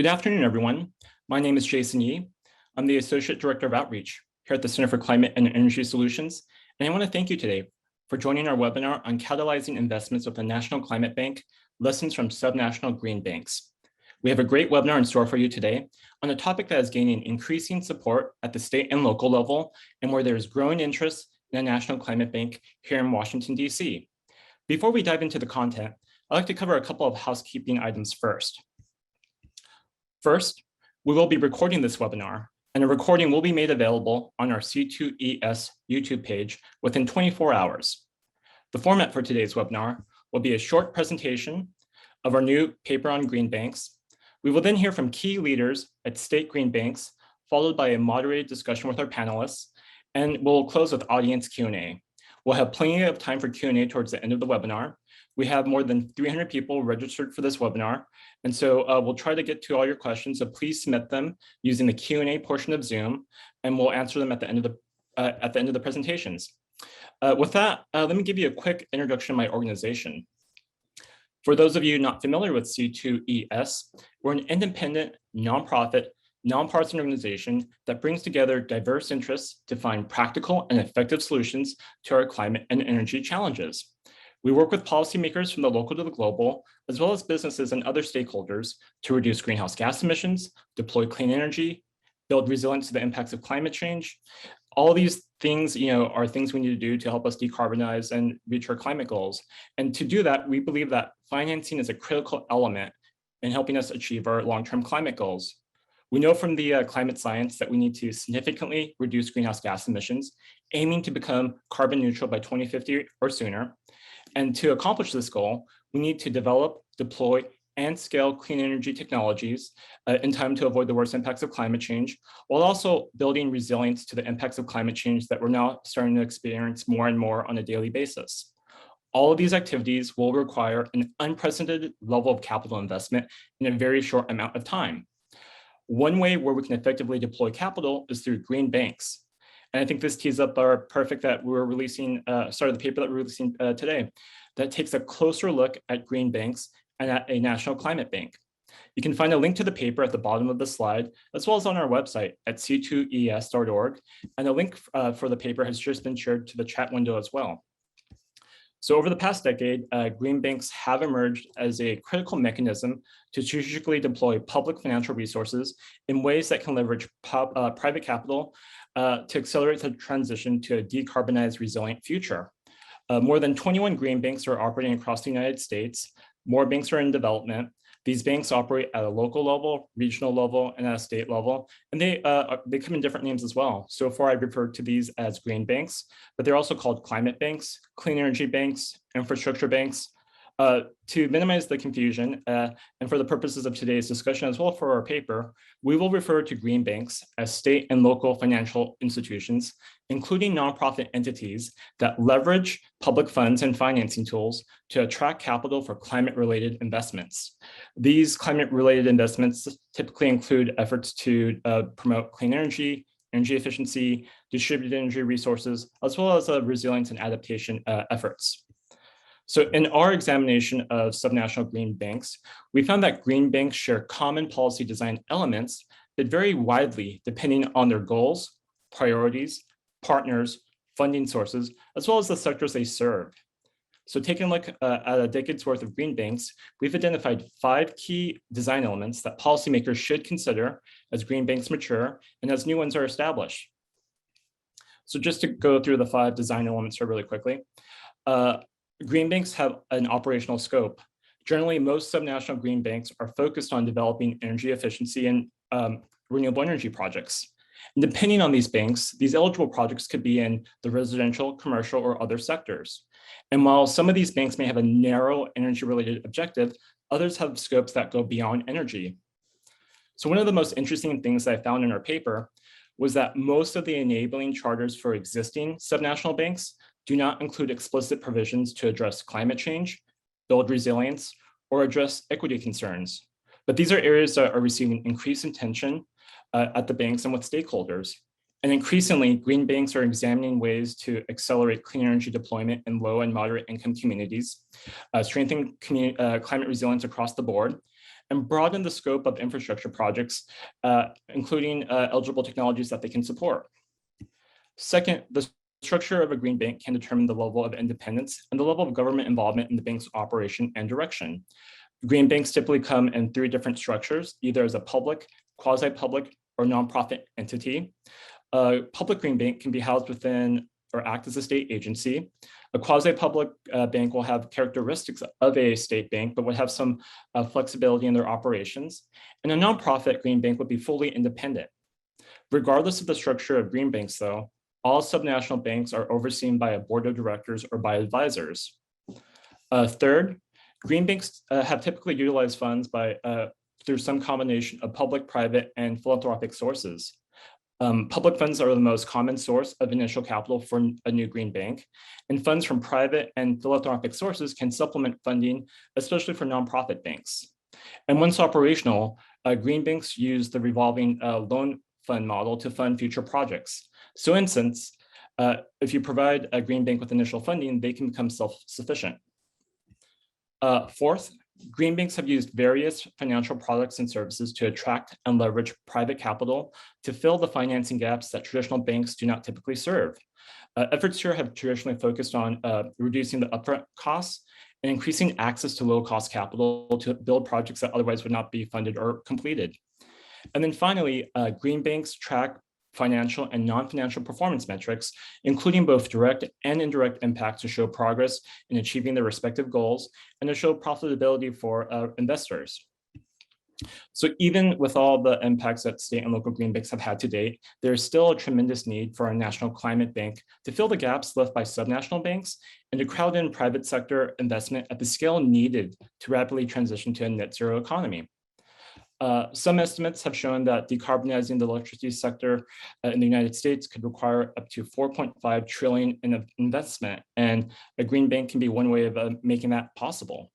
Good afternoon, everyone. My name is Jason Yee. I'm the Associate Director of Outreach here at the Center for Climate and Energy Solutions. And I want to thank you today for joining our webinar on Catalyzing Investments with the National Climate Bank, Lessons from Subnational Green Banks. We have a great webinar in store for you today on a topic that is gaining increasing support at the state and local level, and where there is growing interest in a national climate bank here in Washington, D.C. Before we dive into the content, I'd like to cover a couple of housekeeping items first. First, we will be recording this webinar, and a recording will be made available on our C2ES YouTube page within 24 hours. The format for today's webinar will be a short presentation of our new paper on green banks. We will then hear from key leaders at state green banks, followed by a moderated discussion with our panelists, and we'll close with audience Q&A. We'll have plenty of time for Q&A towards the end of the webinar. We have more than 300 people registered for this webinar, and so we'll try to get to all your questions, so please submit them using the Q&A portion of Zoom, and we'll answer them at the end of the presentations. With that, let me give you a quick introduction of my organization. For those of you not familiar with C2ES, we're an independent, nonprofit, nonpartisan organization that brings together diverse interests to find practical and effective solutions to our climate and energy challenges. We work with policymakers from the local to the global, as well as businesses and other stakeholders to reduce greenhouse gas emissions, deploy clean energy, build resilience to the impacts of climate change. All these things, are things we need to do to help us decarbonize and reach our climate goals. And to do that, we believe that financing is a critical element in helping us achieve our long-term climate goals. We know from the climate science that we need to significantly reduce greenhouse gas emissions, aiming to become carbon neutral by 2050 or sooner. And to accomplish this goal, we need to develop, deploy, and scale clean energy technologies in time to avoid the worst impacts of climate change, while also building resilience to the impacts of climate change that we're now starting to experience more and more on a daily basis. All of these activities will require an unprecedented level of capital investment in a very short amount of time. One way where we can effectively deploy capital is through green banks. And I think this tees up our perfect that we're releasing, the paper that we're releasing today, that takes a closer look at green banks and at a national climate bank. You can find a link to the paper at the bottom of the slide, as well as on our website at c2es.org. And a link for the paper has just been shared to the chat window as well. So over the past decade, green banks have emerged as a critical mechanism to strategically deploy public financial resources in ways that can leverage private capital to accelerate the transition to a decarbonized, resilient future. More than 21 green banks are operating across the United States. More banks are in development. These banks operate at a local level, regional level, and at a state level, and they come in different names as well. So far, I've referred to these as green banks, but they're also called climate banks, clean energy banks, infrastructure banks. To minimize the confusion, and for the purposes of today's discussion as well for our paper, we will refer to green banks as state and local financial institutions, including nonprofit entities that leverage public funds and financing tools to attract capital for climate-related investments. These climate-related investments typically include efforts to promote clean energy, energy efficiency, distributed energy resources, as well as resilience and adaptation efforts. So in our examination of subnational green banks, we found that green banks share common policy design elements that vary widely depending on their goals, priorities, partners, funding sources, as well as the sectors they serve. So taking a look at a decade's worth of green banks, we've identified 5 key design elements that policymakers should consider as green banks mature and as new ones are established. So just to go through the 5 design elements here really quickly. Green banks have an operational scope. Generally, most subnational green banks are focused on developing energy efficiency and renewable energy projects. And depending on these banks, these eligible projects could be in the residential, commercial, or other sectors. And while some of these banks may have a narrow energy-related objective, others have scopes that go beyond energy. So one of the most interesting things that I found in our paper was that most of the enabling charters for existing subnational banks do not include explicit provisions to address climate change, build resilience, or address equity concerns. But these are areas that are receiving increased attention at the banks and with stakeholders. And increasingly, green banks are examining ways to accelerate clean energy deployment in low and moderate income communities, strengthen climate resilience across the board, and broaden the scope of infrastructure projects, including eligible technologies that they can support. Second, the structure of a green bank can determine the level of independence and the level of government involvement in the bank's operation and direction. Green banks typically come in three different structures, either as a public, quasi-public, or nonprofit entity. A public green bank can be housed within or act as a state agency. A quasi-public bank will have characteristics of a state bank, but would have some flexibility in their operations. And a nonprofit green bank would be fully independent. Regardless of the structure of green banks, though, all subnational banks are overseen by a board of directors or by advisors. Third, green banks have typically utilized funds through some combination of public, private, and philanthropic sources. Public funds are the most common source of initial capital for a new green bank, and funds from private and philanthropic sources can supplement funding, especially for nonprofit banks. And once operational, green banks use the revolving loan fund model to fund future projects. So in instance, if you provide a green bank with initial funding, they can become self-sufficient. Fourth, green banks have used various financial products and services to attract and leverage private capital to fill the financing gaps that traditional banks do not typically serve. Efforts here have traditionally focused on reducing the upfront costs and increasing access to low-cost capital to build projects that otherwise would not be funded or completed. And then finally, green banks track financial and non-financial performance metrics, including both direct and indirect impact to show progress in achieving their respective goals and to show profitability for investors. So even with all the impacts that state and local green banks have had to date, there's still a tremendous need for a national climate bank to fill the gaps left by subnational banks and to crowd in private sector investment at the scale needed to rapidly transition to a net zero economy. Some estimates have shown that decarbonizing the electricity sector in the United States could require up to 4.5 trillion in investment, and a green bank can be one way of making that possible.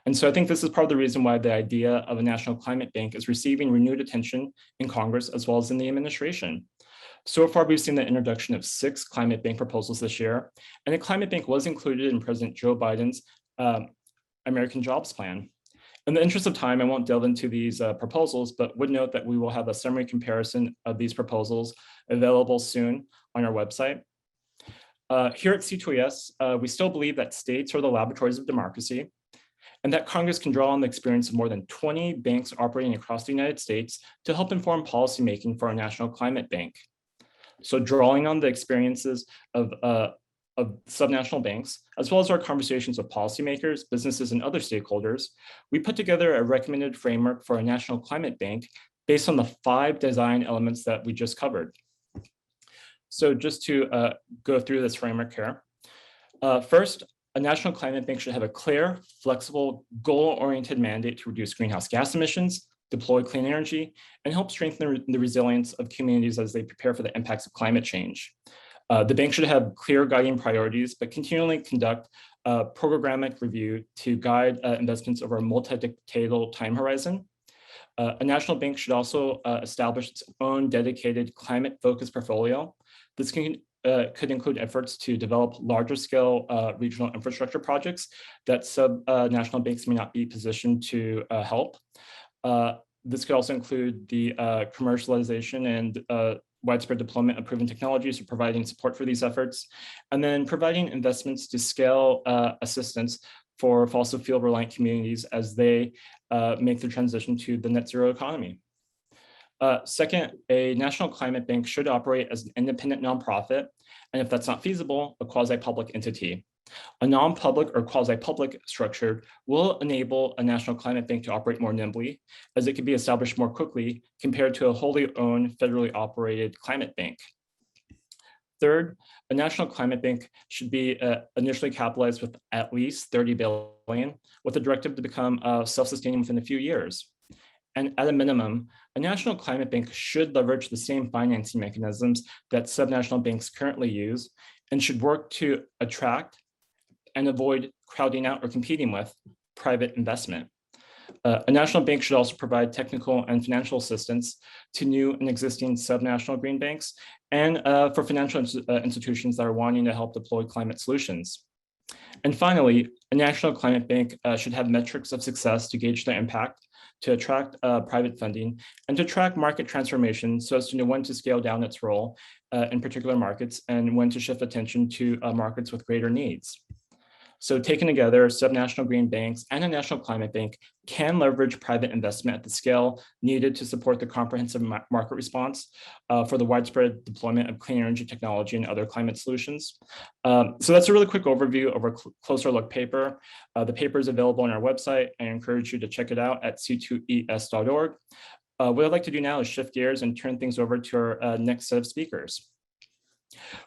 And so I think this is part of the reason why the idea of a national climate bank is receiving renewed attention in Congress as well as in the administration. So far, we've seen the introduction of 6 climate bank proposals this year, and a climate bank was included in President Joe Biden's American Jobs Plan. In the interest of time, I won't delve into these proposals, but would note that we will have a summary comparison of these proposals available soon on our website. Here at C2ES, we still believe that states are the laboratories of democracy, and that Congress can draw on the experience of more than 20 banks operating across the United States to help inform policymaking for our national climate bank. So drawing on the experiences of subnational banks, as well as our conversations with policymakers, businesses, and other stakeholders, we put together a recommended framework for a national climate bank based on the 5 design elements that we just covered. So just to go through this framework here. First, a national climate bank should have a clear, flexible, goal-oriented mandate to reduce greenhouse gas emissions, deploy clean energy, and help strengthen the resilience of communities as they prepare for the impacts of climate change. The bank should have clear guiding priorities, but continually conduct a programmatic review to guide investments over a multi-decadal time horizon. A national bank should also establish its own dedicated climate-focused portfolio. This could include efforts to develop larger scale regional infrastructure projects that national banks may not be positioned to help. This could also include the commercialization and widespread deployment of proven technologies for providing support for these efforts, and then providing investments to scale assistance for fossil fuel reliant communities as they make the transition to the net zero economy. Second, a national climate bank should operate as an independent nonprofit, and if that's not feasible, a quasi-public entity. A non-public or quasi-public structure will enable a national climate bank to operate more nimbly, as it can be established more quickly compared to a wholly owned, federally operated climate bank. Third, a national climate bank should be initially capitalized with at least 30 billion, with a directive to become self-sustaining within a few years. And at a minimum, a national climate bank should leverage the same financing mechanisms that subnational banks currently use, and should work to attract and avoid crowding out or competing with private investment. A national bank should also provide technical and financial assistance to new and existing subnational green banks, and for financial institutions that are wanting to help deploy climate solutions. And finally, a national climate bank should have metrics of success to gauge their impact, to attract private funding, and to track market transformation so as to know when to scale down its role in particular markets and when to shift attention to markets with greater needs. So taken together, subnational green banks and a national climate bank can leverage private investment at the scale needed to support the comprehensive market response for the widespread deployment of clean energy technology and other climate solutions. So that's a really quick overview of our closer look paper. The paper is available on our website. I encourage you to check it out at c2es.org. What I'd like to do now is shift gears and turn things over to our next set of speakers.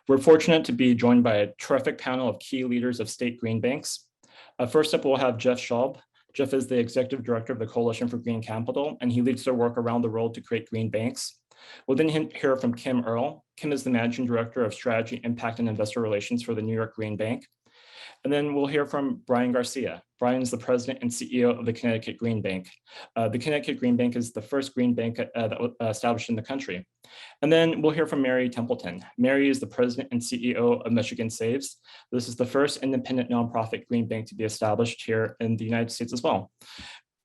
We're fortunate to be joined by a terrific panel of key leaders of state green banks. First up, we'll have Jeff Schaub. Jeff is the executive director of the Coalition for Green Capital, and he leads their work around the world to create green banks. We'll then hear from Kim Earle. Kim is the managing director of strategy, impact, and investor relations for the New York Green Bank. And then we'll hear from Brian Garcia. Brian is the president and CEO of the Connecticut Green Bank. The Connecticut Green Bank is the first green bank that was established in the country. And then we'll hear from Mary Templeton. Mary is the president and CEO of Michigan Saves. This is the first independent nonprofit green bank to be established here in the United States as well.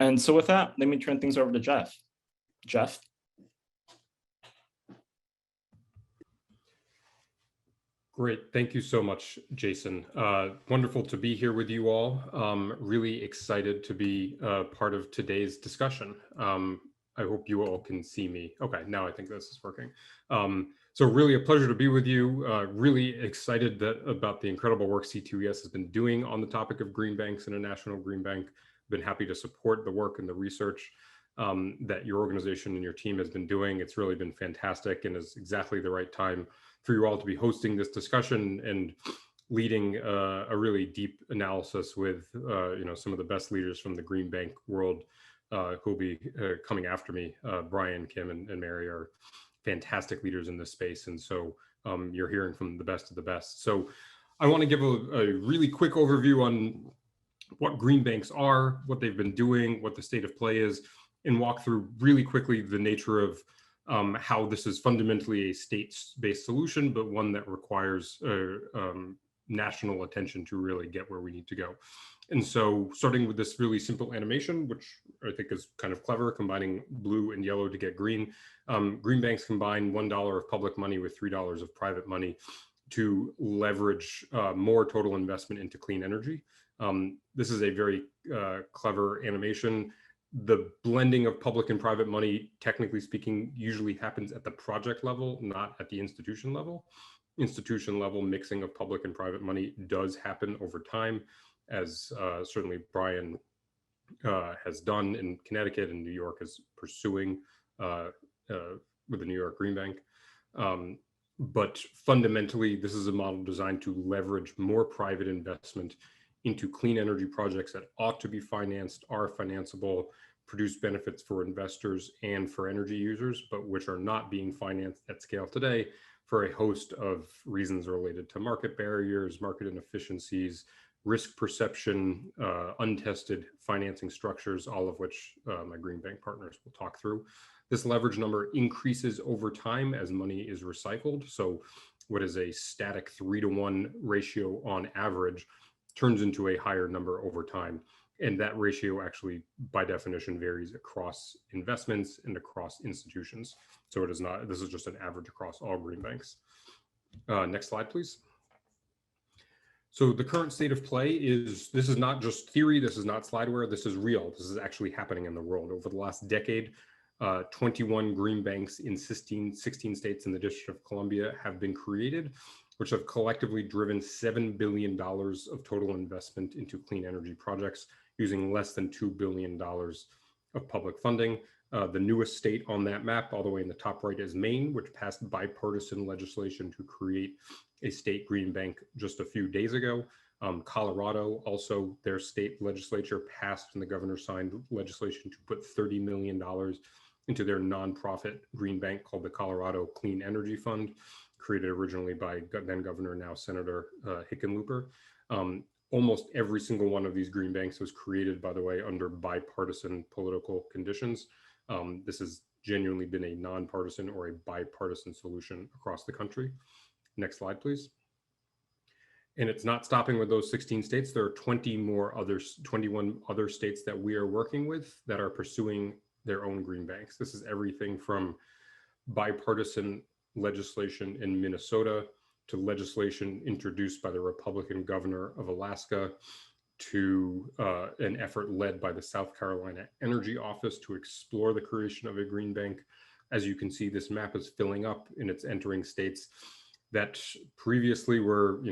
And so with that, let me turn things over to Jeff. Jeff. Great. Thank you so much, Jason. Wonderful to be here with you all. Really excited to be part of today's discussion. I hope you all can see me. Okay, now I think this is working. So really a pleasure to be with you. Really excited about the incredible work C2ES has been doing on the topic of green banks and a national green bank. Been happy to support the work and the research that your organization and your team has been doing. It's really been fantastic and is exactly the right time for you all to be hosting this discussion and leading a really deep analysis with some of the best leaders from the green bank world who will be coming after me. Brian, Kim, and Mary are fantastic leaders in this space, and so you're hearing from the best of the best. So I want to give a really quick overview on what green banks are, what they've been doing, what the state of play is, and walk through really quickly the nature of how this is fundamentally a state-based solution, but one that requires national attention to really get where we need to go. And so starting with this really simple animation, which I think is kind of clever, combining blue and yellow to get green. Green banks combine $1 of public money with $3 of private money to leverage more total investment into clean energy. This is a very clever animation. The blending of public and private money, technically speaking, usually happens at the project level, not at the institution level. Institution level mixing of public and private money does happen over time, as certainly Brian has done in Connecticut, and New York is pursuing with the New York Green Bank. But fundamentally, this is a model designed to leverage more private investment into clean energy projects that ought to be financed, are financeable, produce benefits for investors and for energy users, but which are not being financed at scale today for a host of reasons related to market barriers, market inefficiencies, risk perception, untested financing structures, all of which my green bank partners will talk through. This leverage number increases over time as money is recycled. So what is a static 3-to-1 ratio on average turns into a higher number over time. And that ratio actually, by definition, varies across investments and across institutions. So it is not, this is just an average across all green banks. Next slide, please. So the current state of play is, this is not just theory, this is not slideware, this is real. This is actually happening in the world. Over the last decade, 21 green banks in 16 states in the District of Columbia have been created, which have collectively driven $7 billion of total investment into clean energy projects using less than $2 billion of public funding. The newest state on that map, all the way in the top right, is Maine, which passed bipartisan legislation to create a state green bank just a few days ago. Colorado, also their state legislature passed and the governor signed legislation to put $30 million into their nonprofit green bank called the Colorado Clean Energy Fund, created originally by then Governor, now Senator Hickenlooper. Almost every single one of these green banks was created, by the way, under bipartisan political conditions. This has genuinely been a nonpartisan or a bipartisan solution across the country. Next slide, please. And it's not stopping with those 16 states. There are 21 other states that we are working with that are pursuing their own green banks. This is everything from bipartisan legislation in Minnesota to legislation introduced by the Republican governor of Alaska to an effort led by the South Carolina Energy Office to explore the creation of a green bank. As you can see, this map is filling up and it's entering states that previously were,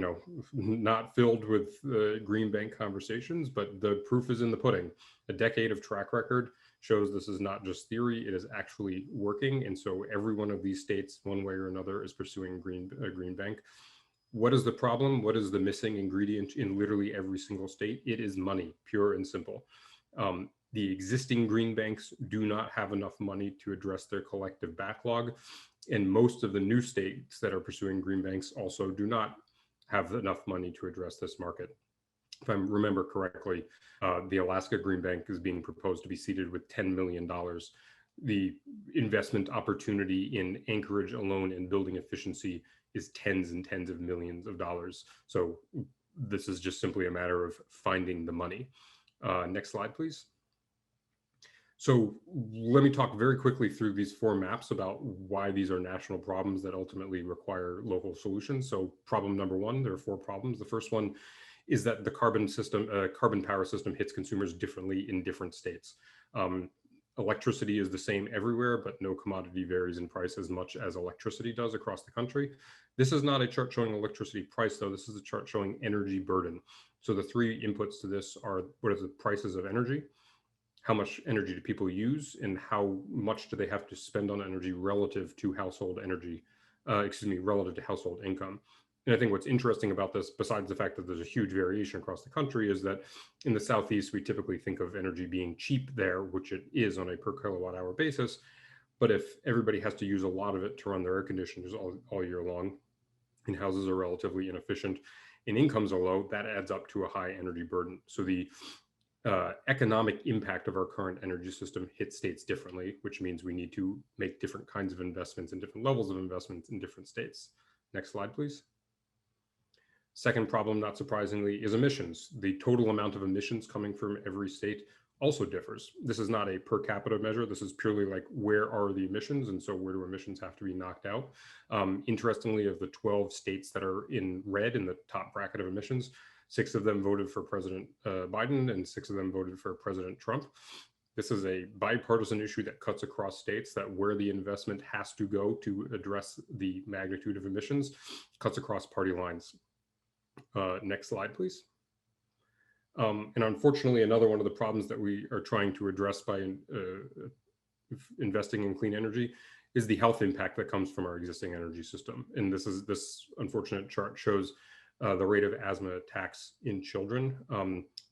not filled with green bank conversations, but the proof is in the pudding. A decade of track record shows this is not just theory, it is actually working. And so every one of these states, one way or another, is pursuing a green bank. What is the problem? What is the missing ingredient in literally every single state? It is money, pure and simple. The existing green banks do not have enough money to address their collective backlog. And most of the new states that are pursuing green banks also do not have enough money to address this market. If I remember correctly, the Alaska Green Bank is being proposed to be seeded with $10 million. The investment opportunity in Anchorage alone in building efficiency is tens and tens of millions of dollars. So this is just simply a matter of finding the money. Next slide, please. So let me talk very quickly through these 4 maps about why these are national problems that ultimately require local solutions. So problem number 1, there are 4 problems. The first one is that the carbon power system hits consumers differently in different states. Electricity is the same everywhere, but no commodity varies in price as much as electricity does across the country. This is not a chart showing electricity price, though. This is a chart showing energy burden. So the 3 inputs to this are what are the prices of energy, how much energy do people use, and how much do they have to spend on energy relative to household relative to household income. And I think what's interesting about this, besides the fact that there's a huge variation across the country, is that in the Southeast, we typically think of energy being cheap there, which it is on a per kilowatt hour basis. But if everybody has to use a lot of it to run their air conditioners all year long, and houses are relatively inefficient and incomes are low, that adds up to a high energy burden. So the economic impact of our current energy system hits states differently, which means we need to make different kinds of investments and different levels of investments in different states. Next slide, please. Second problem, not surprisingly, is emissions. The total amount of emissions coming from every state also differs. This is not a per capita measure. This is purely like, where are the emissions? And so where do emissions have to be knocked out? Interestingly, of the 12 states that are in red in the top bracket of emissions, 6 of them voted for President Biden and 6 of them voted for President Trump. This is a bipartisan issue that cuts across states, that where the investment has to go to address the magnitude of emissions cuts across party lines. Next slide, please. And unfortunately, another one of the problems that we are trying to address by investing in clean energy is the health impact that comes from our existing energy system. And this unfortunate chart shows the rate of asthma attacks in children.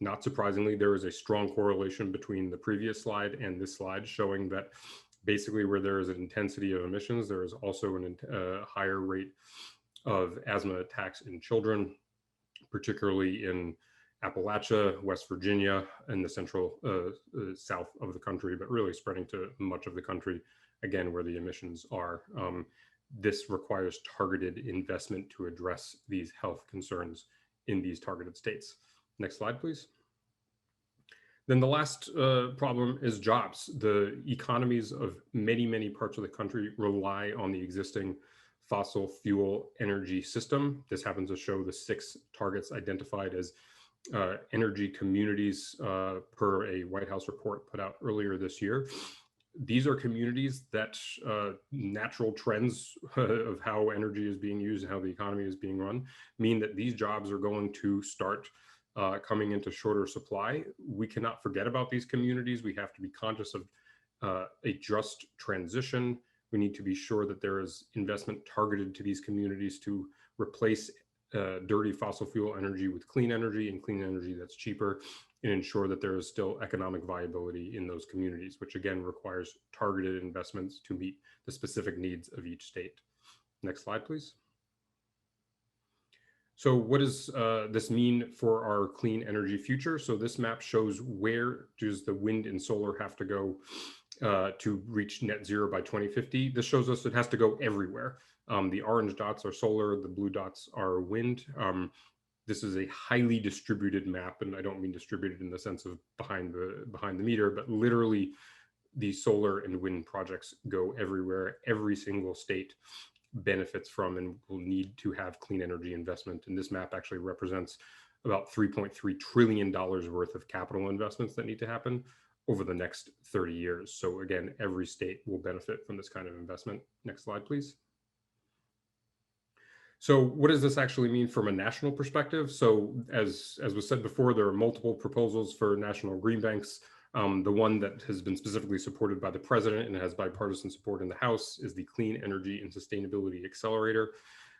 Not surprisingly, there is a strong correlation between the previous slide and this slide, showing that basically where there is an intensity of emissions, there is also a higher rate of asthma attacks in children, particularly in Appalachia, West Virginia, and the central south of the country, but really spreading to much of the country, again, where the emissions are. This requires targeted investment to address these health concerns in these targeted states. Next slide, please. Then the last problem is jobs. The economies of many, many parts of the country rely on the existing fossil fuel energy system. This happens to show the 6 targets identified as energy communities per a White House report put out earlier this year. These are communities that natural trends of how energy is being used and how the economy is being run mean that these jobs are going to start coming into shorter supply. We cannot forget about these communities. We have to be conscious of a just transition. We need to be sure that there is investment targeted to these communities to replace dirty fossil fuel energy with clean energy, and clean energy that's cheaper, and ensure that there is still economic viability in those communities, which again requires targeted investments to meet the specific needs of each state. Next slide, please. So what does this mean for our clean energy future? So this map shows where does the wind and solar have to go to reach net zero by 2050. This shows us it has to go everywhere. The orange dots are solar, the blue dots are wind. This is a highly distributed map, and I don't mean distributed in the sense of behind the meter, but literally these solar and wind projects go everywhere. Every single state benefits from and will need to have clean energy investment. And this map actually represents about $3.3 trillion worth of capital investments that need to happen over the next 30 years. So again, every state will benefit from this kind of investment. Next slide, please. So what does this actually mean from a national perspective? So as was said before, there are multiple proposals for national green banks. The one that has been specifically supported by the president and has bipartisan support in the House is the Clean Energy and Sustainability Accelerator.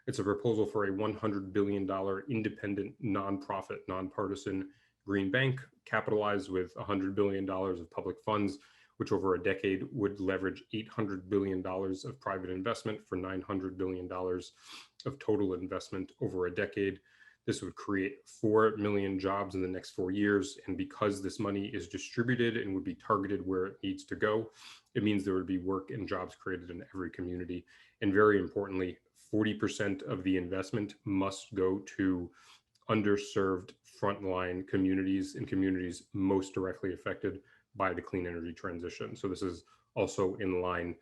It's a proposal for a $100 billion independent, nonprofit, nonpartisan green bank capitalized with $100 billion of public funds, which over a decade would leverage $800 billion of private investment for $900 billion of total investment over a decade. This would create 4 million jobs in the next 4 years. And because this money is distributed and would be targeted where it needs to go, it means there would be work and jobs created in every community. And very importantly, 40% of the investment must go to underserved frontline communities and communities most directly affected by the clean energy transition. So this is also in line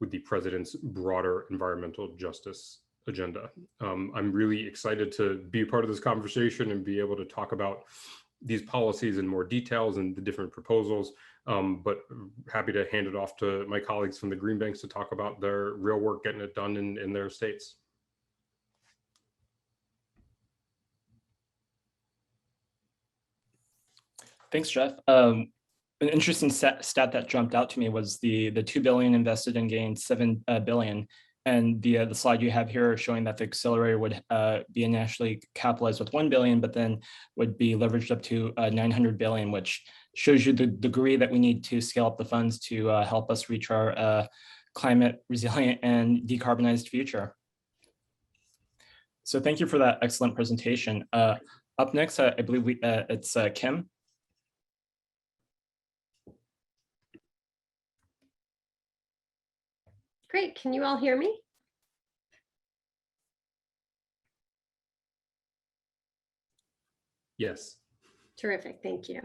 with the president's broader environmental justice agenda. I'm really excited to be a part of this conversation and be able to talk about these policies in more details and the different proposals, but happy to hand it off to my colleagues from the green banks to talk about their real work getting it done in their states. Thanks, Jeff. An interesting stat that jumped out to me was the $2 billion invested and gained $7 billion. And the slide you have here showing that the accelerator would be nationally capitalized with $1 billion, but then would be leveraged up to $900 billion, which shows you the degree that we need to scale up the funds to help us reach our climate resilient and decarbonized future. So thank you for that excellent presentation. Up next, I believe it's Kim. Great, can you all hear me? Yes. Terrific, thank you.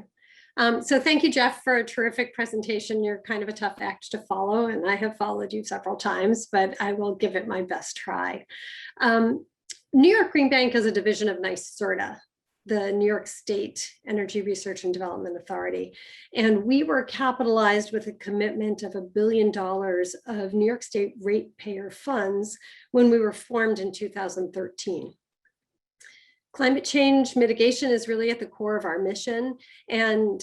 So thank you, Jeff, for a terrific presentation. You're kind of a tough act to follow, and I have followed you several times, but I will give it my best try. New York Green Bank is a division of NYSERDA, the New York State Energy Research and Development Authority. And we were capitalized with a commitment of $1 billion of New York State ratepayer funds when we were formed in 2013. Climate change mitigation is really at the core of our mission. And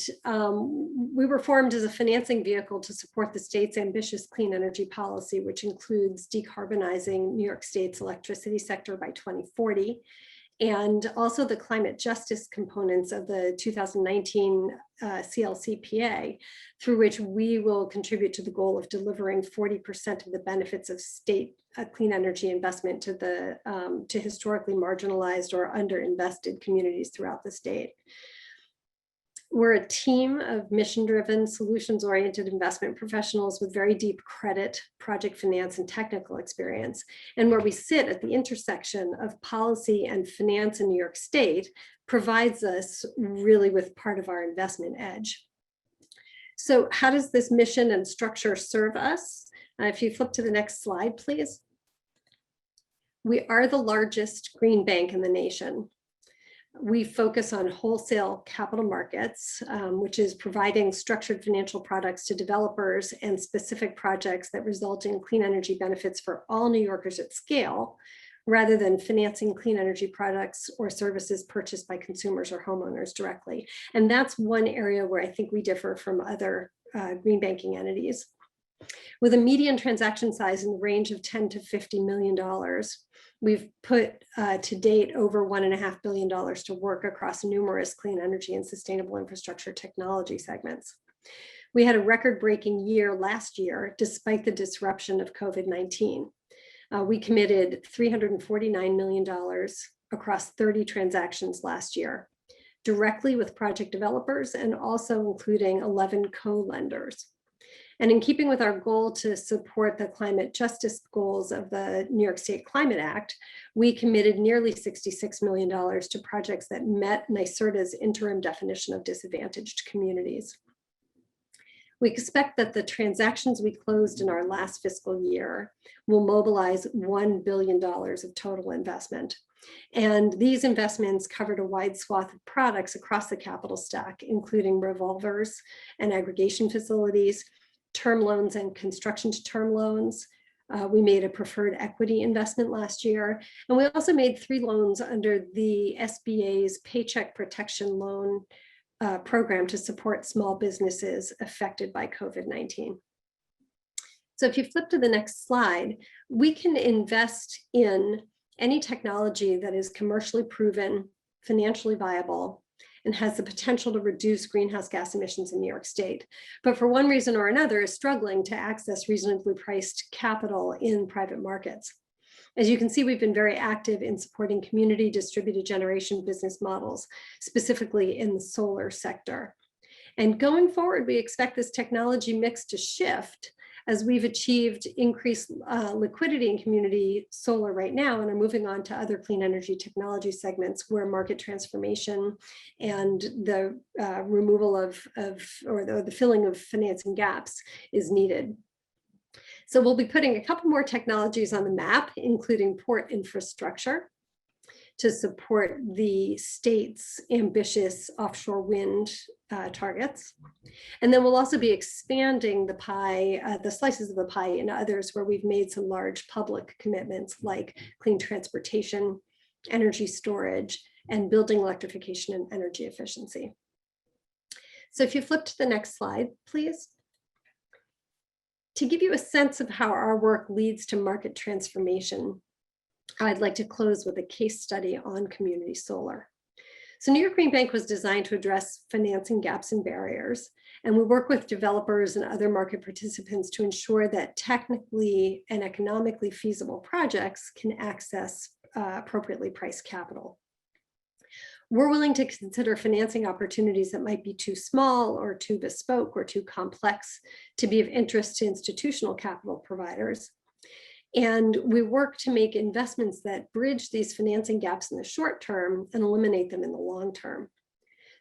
we were formed as a financing vehicle to support the state's ambitious clean energy policy, which includes decarbonizing New York State's electricity sector by 2040. And also the climate justice components of the 2019 CLCPA, through which we will contribute to the goal of delivering 40% of the benefits of state clean energy investment to historically marginalized or underinvested communities throughout the state. We're a team of mission-driven, solutions-oriented investment professionals with very deep credit, project finance, and technical experience. And where we sit at the intersection of policy and finance in New York State provides us really with part of our investment edge. So how does this mission and structure serve us? If you flip to the next slide, please. We are the largest green bank in the nation. We focus on wholesale capital markets, which is providing structured financial products to developers and specific projects that result in clean energy benefits for all New Yorkers at scale, rather than financing clean energy products or services purchased by consumers or homeowners directly. And that's one area where I think we differ from other green banking entities. With a median transaction size in the range of $10 to $50 million, we've put to date over $1.5 billion to work across numerous clean energy and sustainable infrastructure technology segments. We had a record-breaking year last year, despite the disruption of COVID-19. We committed $349 million across 30 transactions last year, directly with project developers and also including 11 co-lenders. And in keeping with our goal to support the climate justice goals of the New York State Climate Act, we committed nearly $66 million to projects that met NYSERDA's interim definition of disadvantaged communities. We expect that the transactions we closed in our last fiscal year will mobilize $1 billion of total investment. And these investments covered a wide swath of products across the capital stack, including revolvers and aggregation facilities, term loans and construction to term loans. We made a preferred equity investment last year. And we also made 3 loans under the SBA's Paycheck Protection Loan program to support small businesses affected by COVID-19. So if you flip to the next slide, we can invest in any technology that is commercially proven, financially viable, and has the potential to reduce greenhouse gas emissions in New York State, but for one reason or another is struggling to access reasonably priced capital in private markets. As you can see, we've been very active in supporting community distributed generation business models, specifically in the solar sector. And going forward, we expect this technology mix to shift as we've achieved increased liquidity in community solar right now and are moving on to other clean energy technology segments where market transformation and the removal of the filling of financing gaps is needed. So we'll be putting a couple more technologies on the map, including port infrastructure to support the state's ambitious offshore wind targets. And then we'll also be expanding the pie, the slices of the pie in others where we've made some large public commitments like clean transportation, energy storage, and building electrification and energy efficiency. So if you flip to the next slide, please. To give you a sense of how our work leads to market transformation, I'd like to close with a case study on community solar. So New York Green Bank was designed to address financing gaps and barriers, and we work with developers and other market participants to ensure that technically and economically feasible projects can access appropriately priced capital. We're willing to consider financing opportunities that might be too small or too bespoke or too complex to be of interest to institutional capital providers. And we work to make investments that bridge these financing gaps in the short term and eliminate them in the long term.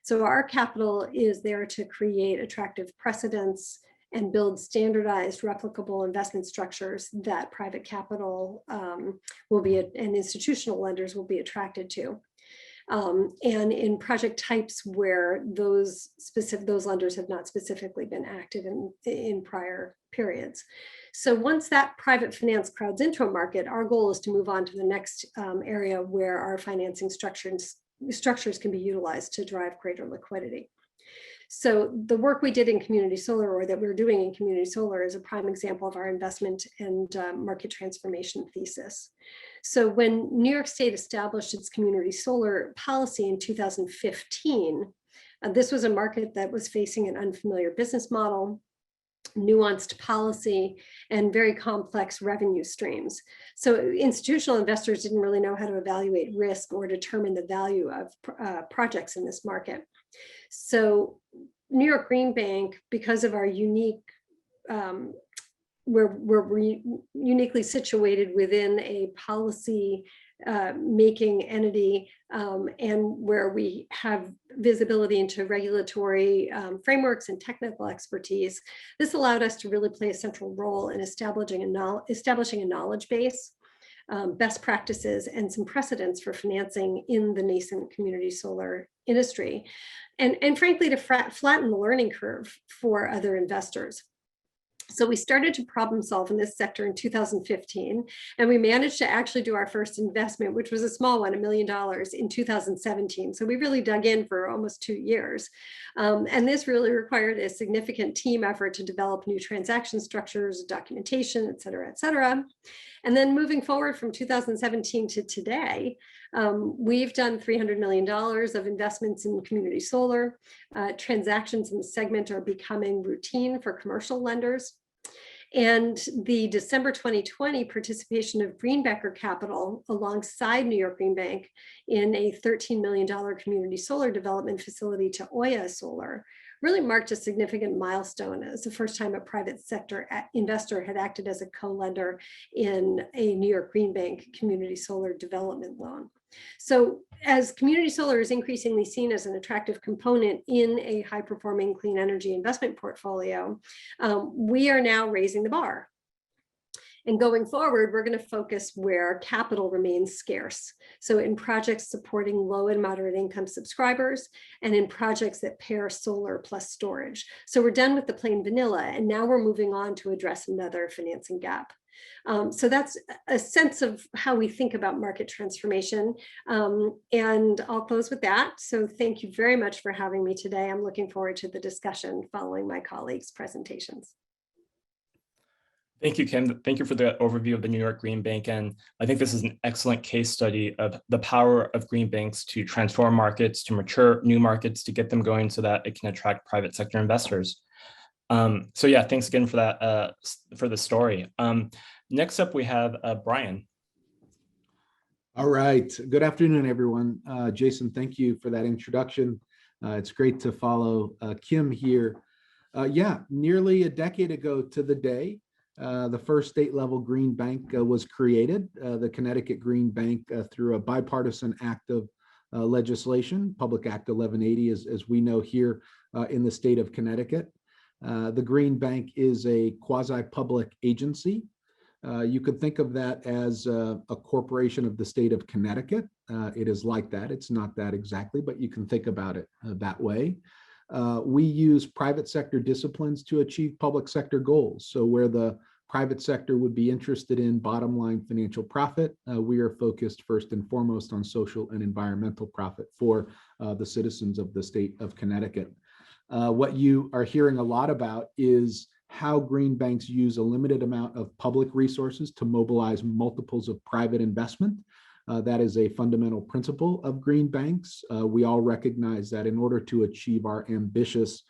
So our capital is there to create attractive precedents and build standardized, replicable investment structures that private capital will be, and institutional lenders will be attracted to. And in project types where those lenders have not specifically been active in prior periods. So once that private finance crowds into a market, our goal is to move on to the next area where our financing structures can be utilized to drive greater liquidity. So the work we did in community solar, or that we're doing in community solar, is a prime example of our investment and market transformation thesis. So when New York State established its community solar policy in 2015, this was a market that was facing an unfamiliar business model, nuanced policy, and very complex revenue streams. So institutional investors didn't really know how to evaluate risk or determine the value of projects in this market. So New York Green Bank, because of our unique, we're uniquely situated within a policy making entity and where we have visibility into regulatory frameworks and technical expertise. This allowed us to really play a central role in establishing a knowledge base, best practices, and some precedents for financing in the nascent community solar industry. And frankly, to flatten the learning curve for other investors. So we started to problem solve in this sector in 2015, and we managed to actually do our first investment, which was a small one, $1 million, in 2017. So we really dug in for almost 2 years. And this really required a significant team effort to develop new transaction structures, documentation, et cetera, et cetera. And then moving forward from 2017 to today, we've done $300 million of investments in community solar. Transactions in the segment are becoming routine for commercial lenders. And the December 2020 participation of Greenbacker Capital alongside New York Green Bank in a $13 million community solar development facility to Oya Solar really marked a significant milestone as the first time a private sector investor had acted as a co-lender in a New York Green Bank community solar development loan. So as community solar is increasingly seen as an attractive component in a high-performing clean energy investment portfolio, we are now raising the bar. And going forward, we're going to focus where capital remains scarce. So in projects supporting low and moderate income subscribers, and in projects that pair solar plus storage. So we're done with the plain vanilla, and now we're moving on to address another financing gap. So that's a sense of how we think about market transformation. And I'll close with that. So thank you very much for having me today. I'm looking forward to the discussion following my colleagues' presentations. Thank you, Kim. Thank you for the overview of the New York Green Bank. And I think this is an excellent case study of the power of green banks to transform markets, to mature new markets, to get them going so that it can attract private sector investors. So yeah, thanks again for that, for the story. Next up, we have Brian. All right. Good afternoon, everyone. Jason, thank you for that introduction. It's great to follow Kim here. Yeah, nearly a decade ago to the day, the first state-level green bank was created, the Connecticut Green Bank, through a bipartisan act of legislation, Public Act 1180, as we know here in the state of Connecticut. The Green Bank is a quasi-public agency. You could think of that as a corporation of the state of Connecticut. It is like that. It's not that exactly, but you can think about it that way. We use private sector disciplines to achieve public sector goals. So where the private sector would be interested in bottom line financial profit, we are focused first and foremost on social and environmental profit for the citizens of the state of Connecticut. What you are hearing a lot about is how green banks use a limited amount of public resources to mobilize multiples of private investment. That is a fundamental principle of green banks. We all recognize that in order to achieve our ambitious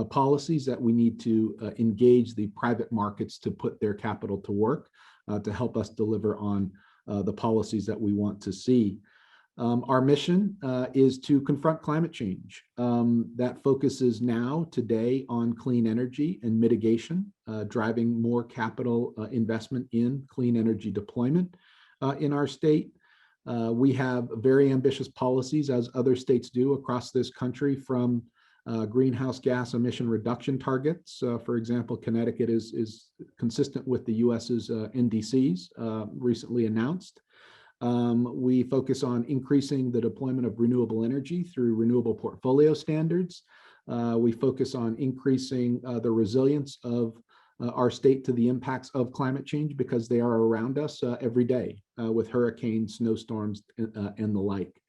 policies, that we need to engage the private markets to put their capital to work to help us deliver on the policies that we want to see. Our mission is to confront climate change. That focuses now, today, on clean energy and mitigation, driving more capital investment in clean energy deployment in our state. We have very ambitious policies, as other states do across this country, from greenhouse gas emission reduction targets. For example, Connecticut is consistent with the US's NDCs recently announced. We focus on increasing the deployment of renewable energy through renewable portfolio standards. We focus on increasing the resilience of our state to the impacts of climate change, because they are around us every day with hurricanes, snowstorms, and the like.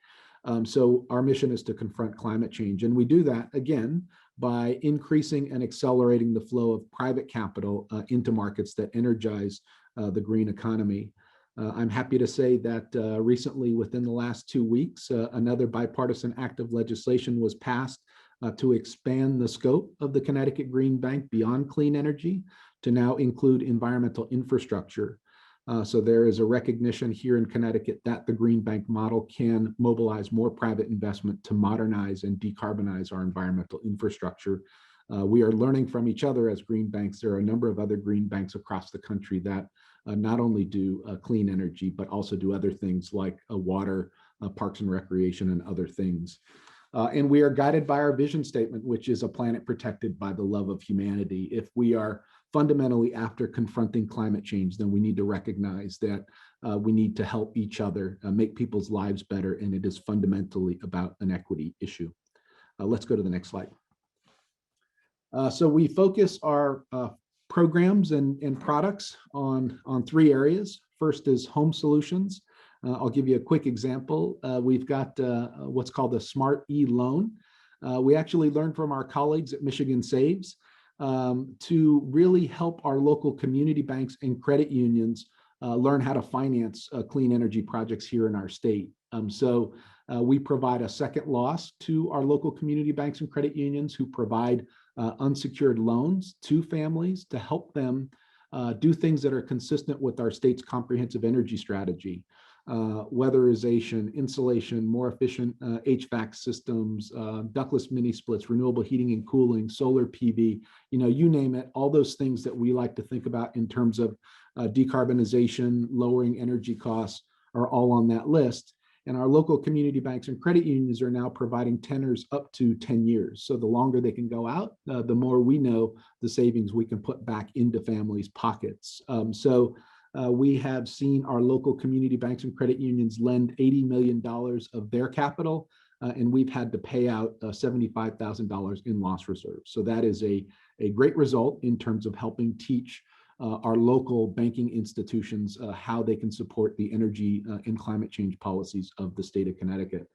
So our mission is to confront climate change. And we do that, again, by increasing and accelerating the flow of private capital into markets that energize the green economy. I'm happy to say that recently, within the last 2 weeks, another bipartisan act of legislation was passed to expand the scope of the Connecticut Green Bank beyond clean energy to now include environmental infrastructure. So there is a recognition here in Connecticut that the Green Bank model can mobilize more private investment to modernize and decarbonize our environmental infrastructure. We are learning from each other as green banks. There are a number of other green banks across the country that not only do clean energy, but also do other things like water, parks and recreation, and other things. And we are guided by our vision statement, which is a planet protected by the love of humanity. If we are fundamentally after confronting climate change, then we need to recognize that we need to help each other make people's lives better, and it is fundamentally about an equity issue. Let's go to the next slide. So we focus our programs and products on 3 areas. First is home solutions. I'll give you a quick example. We've got what's called a Smart E-Loan. We actually learned from our colleagues at Michigan Saves to really help our local community banks and credit unions learn how to finance clean energy projects here in our state. So we provide a second loss to our local community banks and credit unions who provide unsecured loans to families to help them do things that are consistent with our state's comprehensive energy strategy. weatherization, insulation, more efficient HVAC systems, ductless mini splits, renewable heating and cooling, solar PV, you name it, all those things that we like to think about in terms of decarbonization, lowering energy costs are all on that list. And our local community banks and credit unions are now providing tenors up to 10 years. So the longer they can go out, the more we know the savings we can put back into families' pockets. We have seen our local community banks and credit unions lend $80 million of their capital, and we've had to pay out $75,000 in loss reserves. So that is a great result in terms of helping teach our local banking institutions how they can support the energy and climate change policies of the state of Connecticut.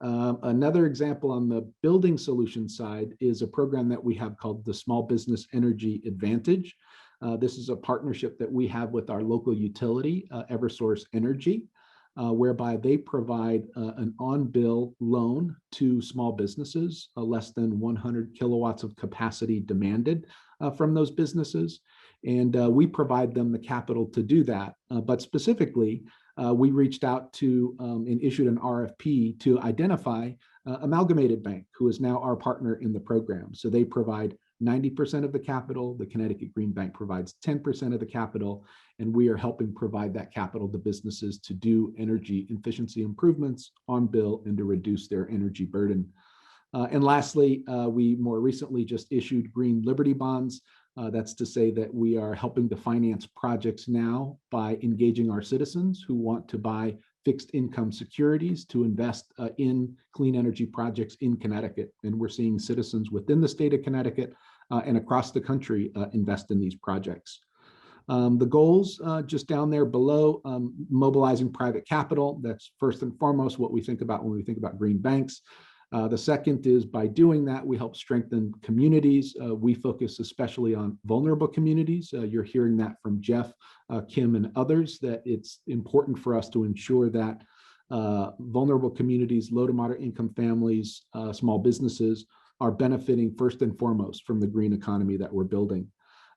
Another example on the building solution side is a program that we have called the Small Business Energy Advantage. This is a partnership that we have with our local utility, Eversource Energy, whereby they provide an on-bill loan to small businesses, less than 100 kilowatts of capacity demanded from those businesses. And we provide them the capital to do that. But specifically, we reached out to and issued an RFP to identify Amalgamated Bank, who is now our partner in the program. So they provide 90% of the capital. The Connecticut Green Bank provides 10% of the capital, and we are helping provide that capital to businesses to do energy efficiency improvements on bill and to reduce their energy burden. And lastly, we more recently just issued Green Liberty Bonds. That's to say that we are helping to finance projects now by engaging our citizens who want to buy fixed income securities to invest in clean energy projects in Connecticut. And we're seeing citizens within the state of Connecticut and across the country invest in these projects. The goals just down there below, mobilizing private capital. That's first and foremost what we think about when we think about green banks. The second is by doing that, we help strengthen communities. We focus especially on vulnerable communities. You're hearing that from Jeff, Kim, and others, that it's important for us to ensure that vulnerable communities, low to moderate income families, small businesses are benefiting first and foremost from the green economy that we're building.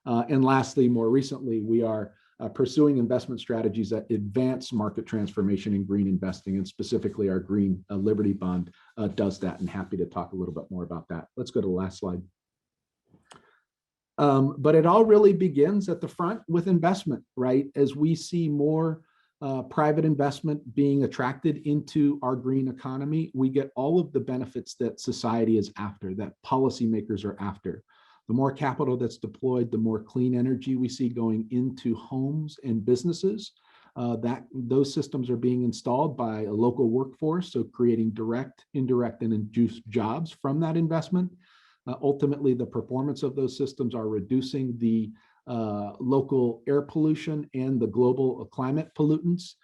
And lastly, more recently, we are pursuing investment strategies that advance market transformation in green investing, and specifically our Green Liberty Bond does that, and happy to talk a little bit more about that. Let's go to the last slide. But it all really begins at the front with investment, right? As we see more private investment being attracted into our green economy, we get all of the benefits that society is after, that policymakers are after. The more capital that's deployed, the more clean energy we see going into homes and businesses. Those systems are being installed by a local workforce, so creating direct, indirect, and induced jobs from that investment. Ultimately, the performance of those systems are reducing the local air pollution and the global climate pollutants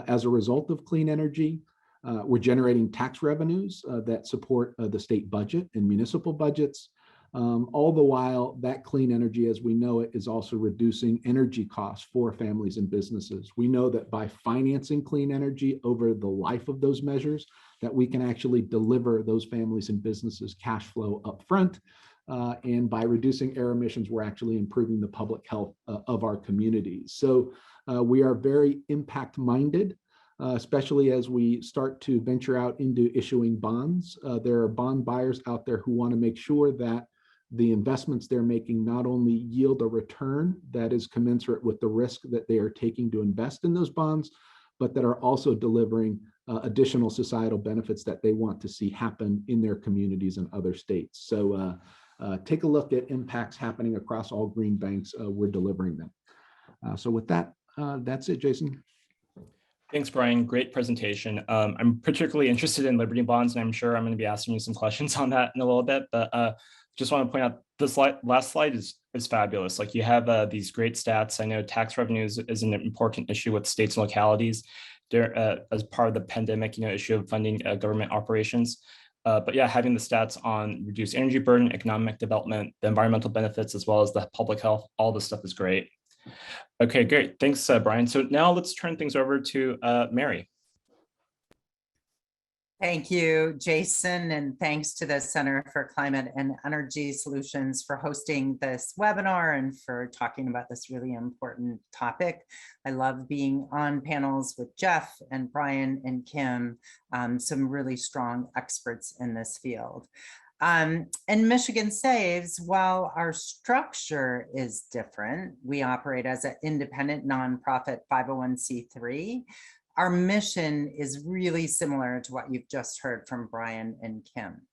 as a result of clean energy. We're generating tax revenues that support the state budget and municipal budgets. All the while, that clean energy as we know it is also reducing energy costs for families and businesses. We know that by financing clean energy over the life of those measures, that we can actually deliver those families and businesses cash flow up front. And by reducing air emissions, we're actually improving the public health of our communities. So we are very impact minded. Especially as we start to venture out into issuing bonds. There are bond buyers out there who want to make sure that the investments they're making not only yield a return that is commensurate with the risk that they are taking to invest in those bonds, but that are also delivering additional societal benefits that they want to see happen in their communities and other states. So take a look at impacts happening across all green banks. We're delivering them. So with that, that's it, Jason. Thanks, Brian. Great presentation. I'm particularly interested in Liberty Bonds, and I'm sure I'm going to be asking you some questions on that in a little bit. But just want to point out this last slide is fabulous. Like, you have these great stats. I know tax revenues is an important issue with states and localities there as part of the pandemic, issue of funding government operations. But yeah, having the stats on reduced energy burden, economic development, the environmental benefits, as well as the public health, all this stuff is great. Okay, great. Thanks, Brian. So now let's turn things over to Mary. Thank you, Jason, and thanks to the Center for Climate and Energy Solutions for hosting this webinar and for talking about this really important topic. I love being on panels with Jeff and Brian and Kim, some really strong experts in this field. And Michigan Saves, while our structure is different, we operate as an independent nonprofit 501c3. Our mission is really similar to what you've just heard from Brian and Kim.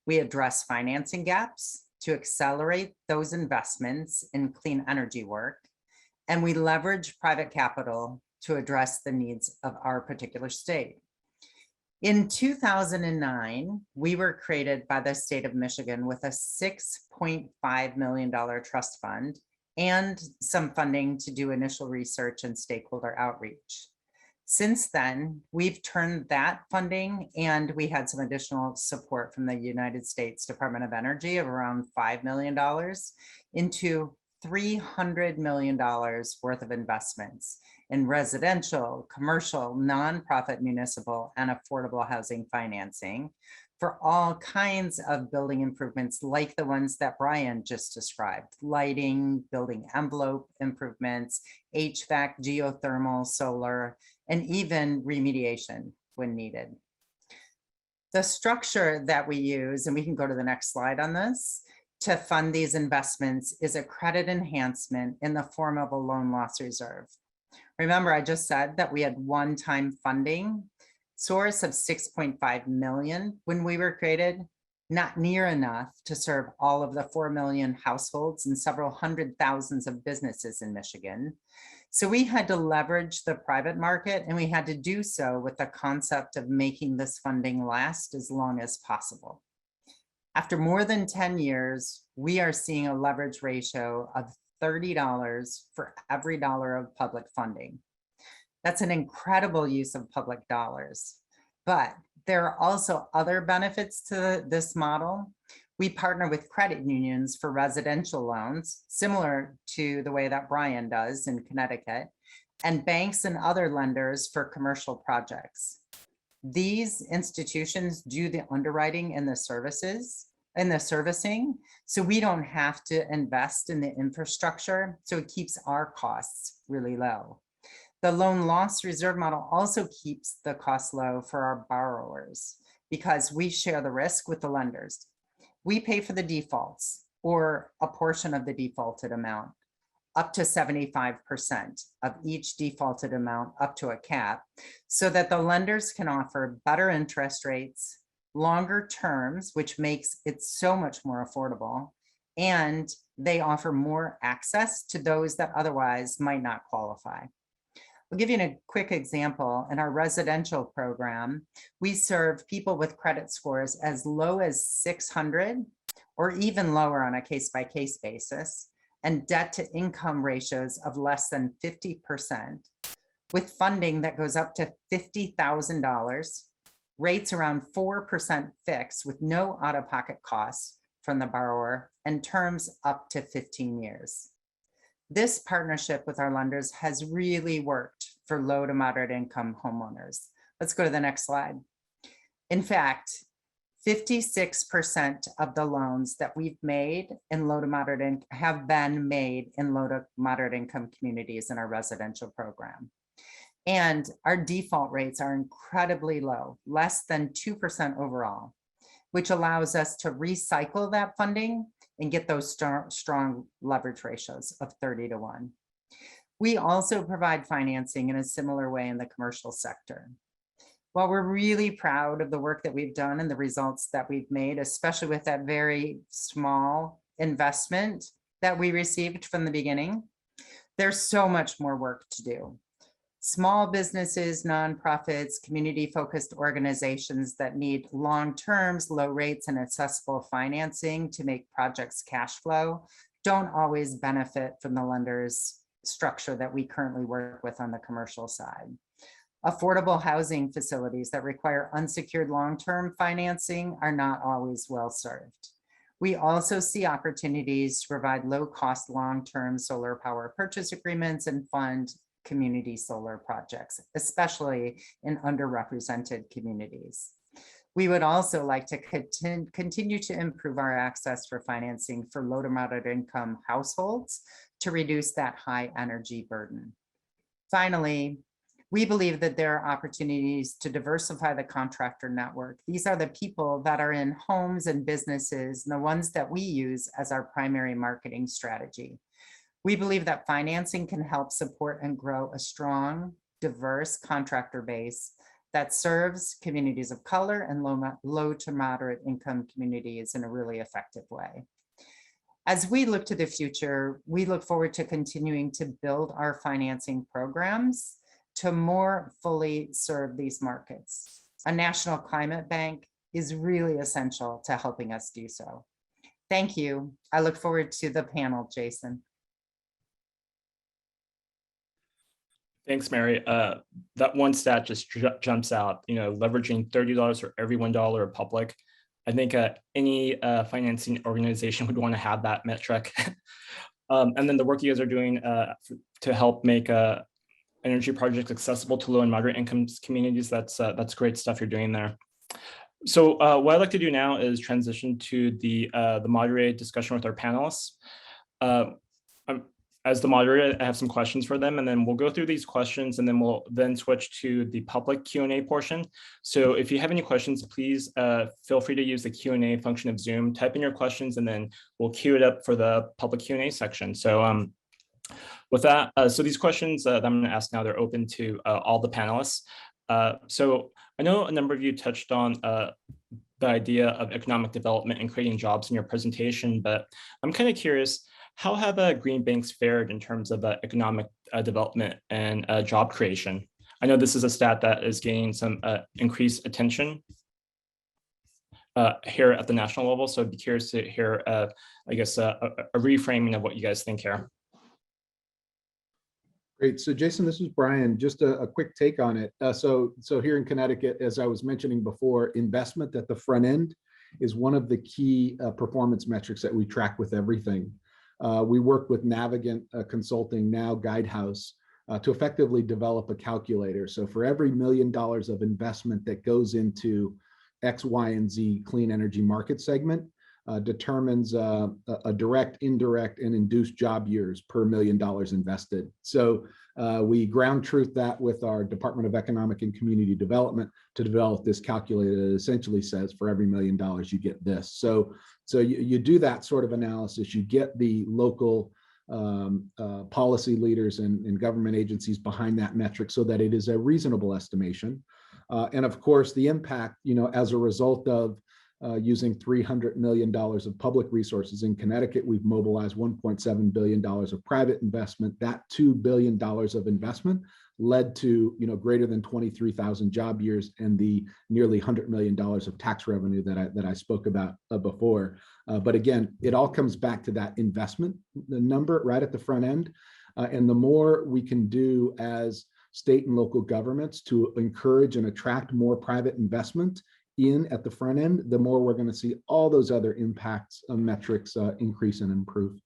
We address financing gaps to accelerate those investments in clean energy work, and we leverage private capital to address the needs of our particular state. In 2009, we were created by the state of Michigan with a $6.5 million trust fund and some funding to do initial research and stakeholder outreach. Since then, we've turned that funding, and we had some additional support from the United States Department of Energy of around $5 million into $300 million worth of investments in residential, commercial, nonprofit, municipal, and affordable housing financing for all kinds of building improvements like the ones that Brian just described: lighting, building envelope improvements, HVAC, geothermal, solar, and even remediation when needed. The structure that we use, and we can go to the next slide on this, to fund these investments is a credit enhancement in the form of a loan loss reserve. Remember, I just said that we had one-time funding source of $6.5 million when we were created, not near enough to serve all of the 4 million households and several hundred thousands of businesses in Michigan. So we had to leverage the private market, and we had to do so with the concept of making this funding last as long as possible. After more than 10 years, we are seeing a leverage ratio of $30 for every dollar of public funding. That's an incredible use of public dollars, but there are also other benefits to this model. We partner with credit unions for residential loans, similar to the way that Brian does in Connecticut, and banks and other lenders for commercial projects. These institutions do the underwriting and the services and the servicing, so we don't have to invest in the infrastructure, so it keeps our costs really low. The loan loss reserve model also keeps the cost low for our borrowers because we share the risk with the lenders. We pay for the defaults or a portion of the defaulted amount, up to 75% of each defaulted amount up to a cap, so that the lenders can offer better interest rates, longer terms, which makes it so much more affordable, and they offer more access to those that otherwise might not qualify. I'll give you a quick example. In our residential program, we serve people with credit scores as low as 600 or even lower on a case-by-case basis, and debt to income ratios of less than 50%, with funding that goes up to $50,000, rates around 4% fixed with no out-of-pocket costs from the borrower, and terms up to 15 years. This partnership with our lenders has really worked for low to moderate income homeowners. Let's go to the next slide. In fact, 56% of the loans that we've made in low to moderate income have been made in low to moderate income communities in our residential program. And our default rates are incredibly low, less than 2% overall, which allows us to recycle that funding and get those strong leverage ratios of 30-to-1. We also provide financing in a similar way in the commercial sector. While we're really proud of the work that we've done and the results that we've made, especially with that very small investment that we received from the beginning, there's so much more work to do. Small businesses, nonprofits, community-focused organizations that need long terms, low rates, and accessible financing to make projects cash flow don't always benefit from the lender's structure that we currently work with on the commercial side. Affordable housing facilities that require unsecured long-term financing are not always well served. We also see opportunities to provide low-cost long-term solar power purchase agreements and fund community solar projects, especially in underrepresented communities. We would also like to continue to improve our access for financing for low to moderate income households to reduce that high energy burden. Finally, we believe that there are opportunities to diversify the contractor network. These are the people that are in homes and businesses, and the ones that we use as our primary marketing strategy. We believe that financing can help support and grow a strong, diverse contractor base that serves communities of color and low to moderate income communities in a really effective way. As we look to the future, we look forward to continuing to build our financing programs to more fully serve these markets. A national climate bank is really essential to helping us do so. Thank you. I look forward to the panel, Jason. Thanks, Mary. That one stat just jumps out, leveraging $30 for every $1 of public. I think any financing organization would want to have that metric. And then the work you guys are doing to help make energy projects accessible to low and moderate income communities, that's great stuff you're doing there. So what I'd like to do now is transition to the moderated discussion with our panelists. As the moderator, I have some questions for them, and then we'll go through these questions, and then we'll switch to the public Q&A portion. So if you have any questions, please feel free to use the Q&A function of Zoom, type in your questions, and then we'll queue it up for the public Q&A section. So with that, so these questions that I'm going to ask now, they're open to all the panelists. So I know a number of you touched on the idea of economic development and creating jobs in your presentation, but I'm kind of curious, how have green banks fared in terms of economic development and job creation? I know this is a stat that is gaining some increased attention here at the national level, so I'd be curious to hear, I guess, a reframing of what you guys think here. Great. So Jason, this is Brian. Just a quick take on it. So here in Connecticut, as I was mentioning before, investment at the front end is one of the key performance metrics that we track with everything. We work with Navigant Consulting, now Guidehouse, to effectively develop a calculator. So for every $1 million of investment that goes into X, Y, and Z clean energy market segment, determines a direct, indirect, and induced job years per $1 million invested. So we ground truth that with our Department of Economic and Community Development to develop this calculator that essentially says for every $1 million you get this. So you do that sort of analysis, you get the local policy leaders and government agencies behind that metric so that it is a reasonable estimation. And of course, the impact, as a result of using $300 million of public resources in Connecticut, we've mobilized $1.7 billion of private investment. That $2 billion of investment led to greater than 23,000 job years and the nearly $100 million of tax revenue that I spoke about before. But again, it all comes back to that investment, the number right at the front end. And the more we can do as state and local governments to encourage and attract more private investment in at the front end, the more we're going to see all those other impacts metrics increase and improve,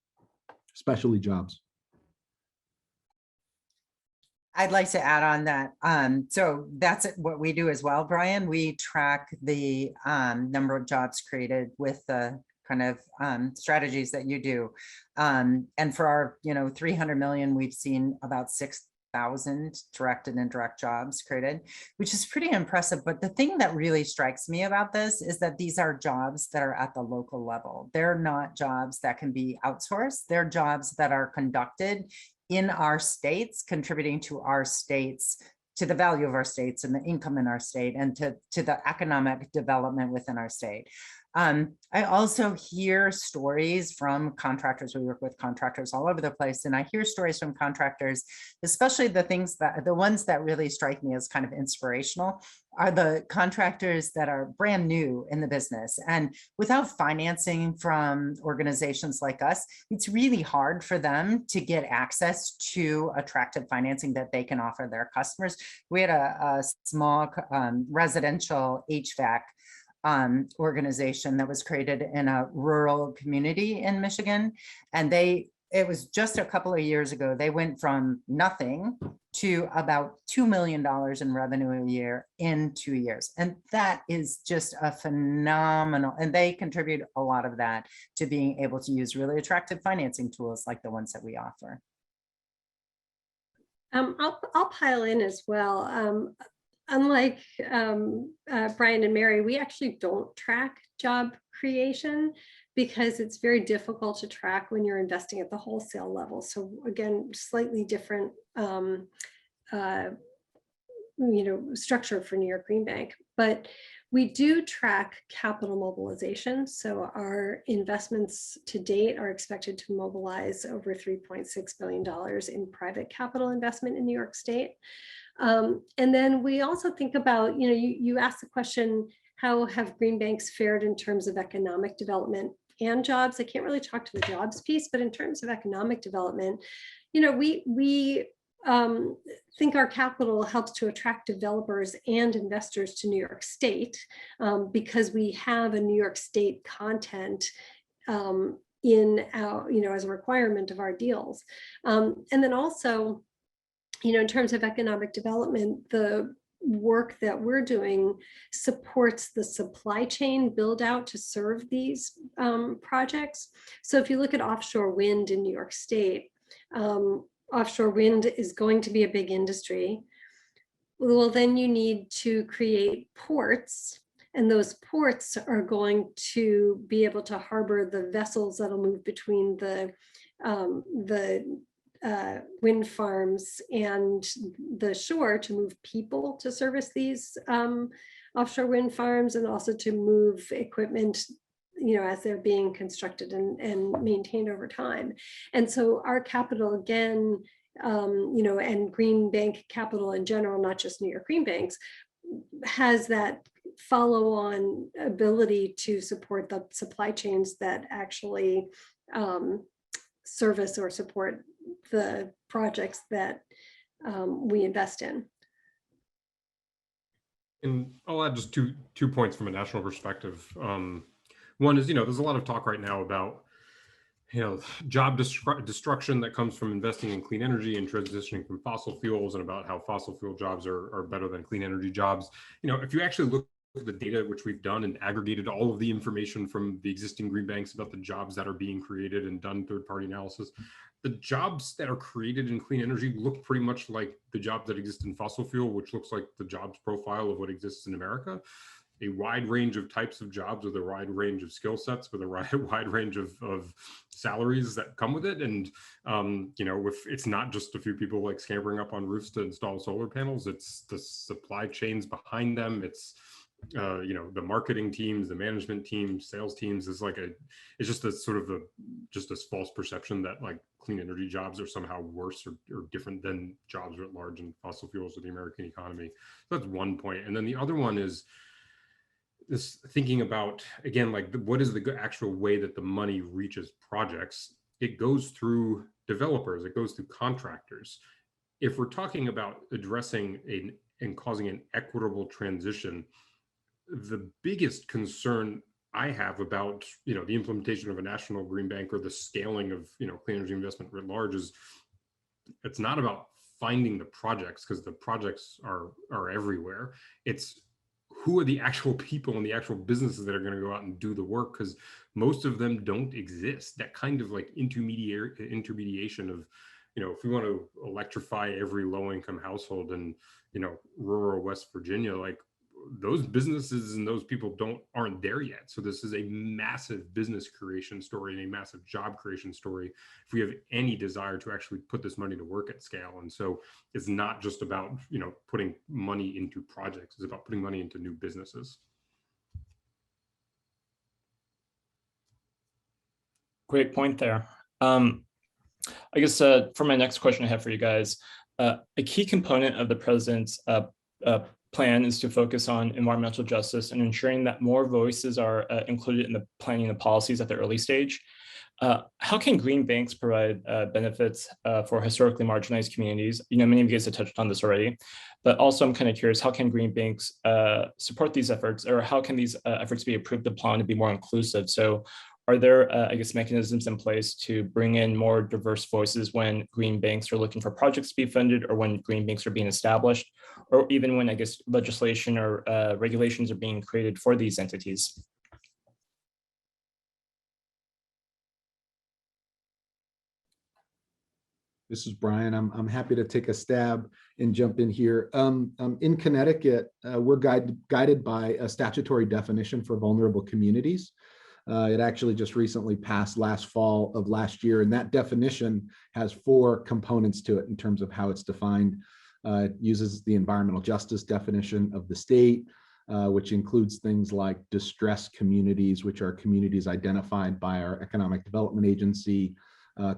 especially jobs. I'd like to add on that. So that's what we do as well, Brian. We track the number of jobs created with the kind of strategies that you do. And for our 300 million, we've seen about 6,000 direct and indirect jobs created, which is pretty impressive. But the thing that really strikes me about this is that these are jobs that are at the local level. They're not jobs that can be outsourced. They're jobs that are conducted in our states, contributing to our states, to the value of our states and the income in our state, and to the economic development within our state. I also hear stories from contractors. We work with contractors all over the place, and I hear stories from contractors, especially the ones that really strike me as kind of inspirational are the contractors that are brand new in the business. And without financing from organizations like us, it's really hard for them to get access to attractive financing that they can offer their customers. We had a small residential HVAC organization that was created in a rural community in Michigan. And it was just a couple of years ago, they went from nothing to about $2 million in revenue a year in 2 years. And that is just a phenomenal, and they contribute a lot of that to being able to use really attractive financing tools like the ones that we offer. I'll pile in as well. Unlike Brian and Mary, we actually don't track job creation because it's very difficult to track when you're investing at the wholesale level. So again, slightly different structure for New York Green Bank, but we do track capital mobilization. So our investments to date are expected to mobilize over $3.6 billion in private capital investment in New York State. And then we also think about, you asked the question, how have green banks fared in terms of economic development and jobs? I can't really talk to the jobs piece, but in terms of economic development, we think our capital helps to attract developers and investors to New York State because we have a New York State content in our, as a requirement of our deals. And then also, in terms of economic development, the work that we're doing supports the supply chain build out to serve these projects. So if you look at offshore wind in New York State, offshore wind is going to be a big industry. Well, then you need to create ports, and those ports are going to be able to harbor the vessels that'll move between the wind farms and the shore to move people to service these offshore wind farms, and also to move equipment as they're being constructed and maintained over time. And so our capital, again, and Green Bank capital in general, not just New York Green Banks, has that follow-on ability to support the supply chains that actually service or support the projects that we invest in. And I'll add just two points from a national perspective. One is, there's a lot of talk right now about, job destruction that comes from investing in clean energy and transitioning from fossil fuels, and about how fossil fuel jobs are better than clean energy jobs. If you actually look at the data which we've done and aggregated all of the information from the existing green banks about the jobs that are being created and done third-party analysis, the jobs that are created in clean energy look pretty much like the jobs that exist in fossil fuel, which looks like the jobs profile of what exists in America. A wide range of types of jobs with a wide range of skill sets, with a wide range of salaries that come with it. And, if it's not just a few people like scampering up on roofs to install solar panels, it's the supply chains behind them. It's, the marketing teams, the management teams, sales teams is it's just a sort of just this false perception that like clean energy jobs are somehow worse or different than jobs at large in fossil fuels or the American economy. So that's one point. And then the other one is this thinking about, again, what is the actual way that the money reaches projects? It goes through developers, it goes through contractors. If we're talking about addressing and causing an equitable transition, the biggest concern I have about, the implementation of a national green bank or the scaling of, clean energy investment writ large is it's not about finding the projects, because the projects are everywhere. It's who are the actual people and the actual businesses that are going to go out and do the work, because most of them don't exist. That kind of like intermediation of, if we want to electrify every low-income household in, rural West Virginia, like those businesses and those people aren't there yet. So this is a massive business creation story and a massive job creation story if we have any desire to actually put this money to work at scale. And so it's not just about, putting money into projects, it's about putting money into new businesses. Great point there. I guess for my next question I have for you guys, a key component of the president's plan is to focus on environmental justice and ensuring that more voices are included in the planning of policies at the early stage. How can green banks provide benefits for historically marginalized communities? Many of you guys have touched on this already, but also I'm kind of curious, how can green banks support these efforts, or how can these efforts be approved upon to be more inclusive? So are there, I guess, mechanisms in place to bring in more diverse voices when green banks are looking for projects to be funded, or when green banks are being established, or even when, I guess, legislation or regulations are being created for these entities? This is Brian. I'm happy to take a stab and jump in here. In Connecticut, we're guided by a statutory definition for vulnerable communities. It actually just recently passed last fall of last year, and that definition has 4 components to it in terms of how it's defined. It uses the environmental justice definition of the state, which includes things like distressed communities, which are communities identified by our Economic Development Agency,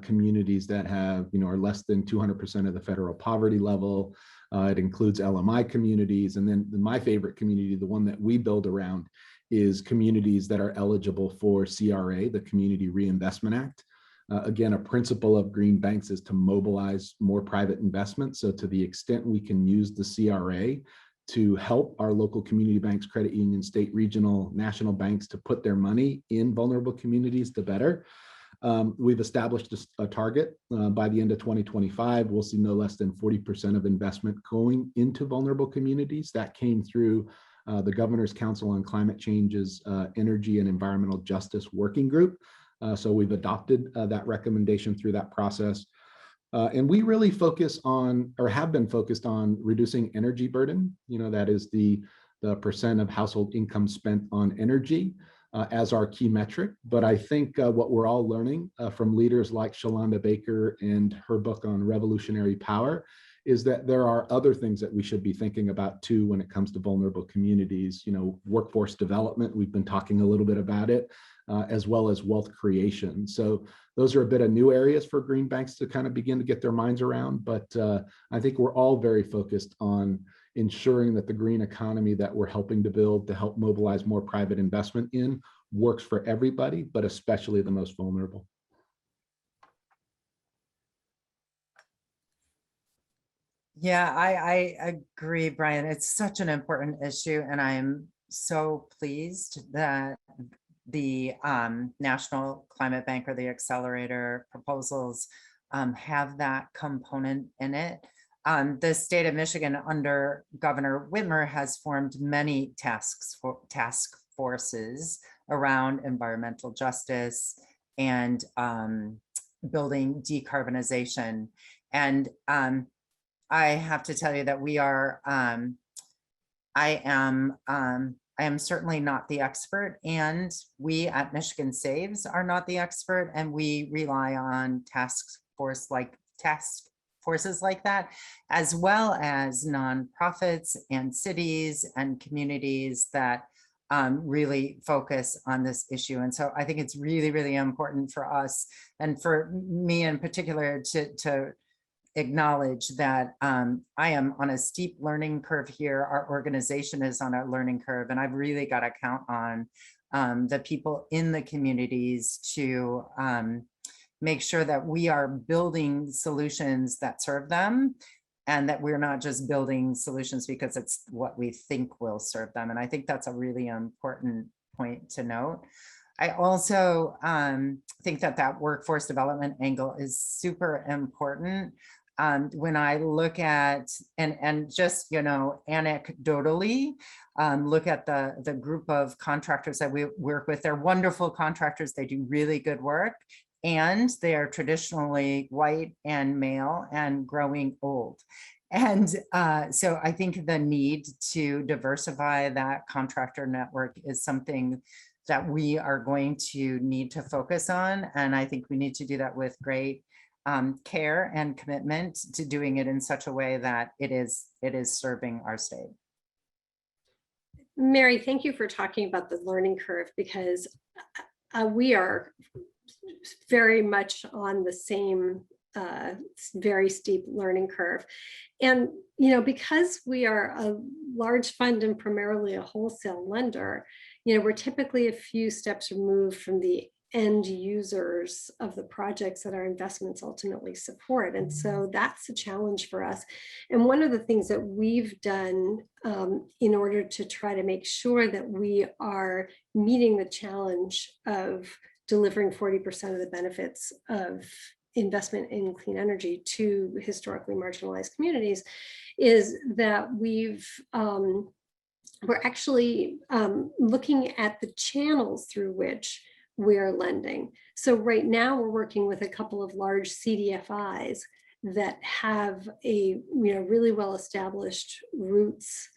communities that have, are less than 200% of the federal poverty level. It includes LMI communities, and then my favorite community, the one that we build around, is communities that are eligible for CRA, the Community Reinvestment Act. Again, a principle of green banks is to mobilize more private investment. So to the extent we can use the CRA to help our local community banks, credit unions, state, regional, national banks to put their money in vulnerable communities, the better. We've established a target by the end of 2025. We'll see no less than 40% of investment going into vulnerable communities. That came through the Governor's Council on Climate Change's Energy and Environmental Justice Working Group. So we've adopted that recommendation through that process. And we really focus on, or have been focused on, reducing energy burden. That is the percent of household income spent on energy as our key metric. But I think what we're all learning from leaders like Shalonda Baker and her book on revolutionary power is that there are other things that we should be thinking about too when it comes to vulnerable communities. Workforce development, we've been talking a little bit about it, as well as wealth creation. So those are a bit of new areas for green banks to kind of begin to get their minds around. But I think we're all very focused on ensuring that the green economy that we're helping to build to help mobilize more private investment in works for everybody, but especially the most vulnerable. Yeah, I agree, Brian. It's such an important issue, and I'm so pleased that the National Climate Bank, or the Accelerator proposals, have that component in it. The state of Michigan under Governor Whitmer has formed many task forces around environmental justice and building decarbonization. And I have to tell you that we are, I am certainly not the expert, and we at Michigan Saves are not the expert, and we rely on task forces like that, as well as nonprofits and cities and communities that really focus on this issue. And so I think it's really, really important for us, and for me in particular, to acknowledge that I am on a steep learning curve here. Our organization is on a learning curve, and I've really got to count on the people in the communities to make sure that we are building solutions that serve them, and that we're not just building solutions because it's what we think will serve them. And I think that's a really important point to note. I also think that workforce development angle is super important. When I look at, and just, anecdotally, look at the group of contractors that we work with. They're wonderful contractors. They do really good work, and they are traditionally white and male and growing old. And so I think the need to diversify that contractor network is something that we are going to need to focus on. And I think we need to do that with great care and commitment to doing it in such a way that it is serving our state. Mary, thank you for talking about the learning curve, because we are very much on the same very steep learning curve. And, because we are a large fund and primarily a wholesale lender, we're typically a few steps removed from the end users of the projects that our investments ultimately support. And so that's a challenge for us. And one of the things that we've done in order to try to make sure that we are meeting the challenge of delivering 40% of the benefits of investment in clean energy to historically marginalized communities, is that we're actually looking at the channels through which we're lending. So right now we're working with a couple of large CDFIs that have a really well-established roots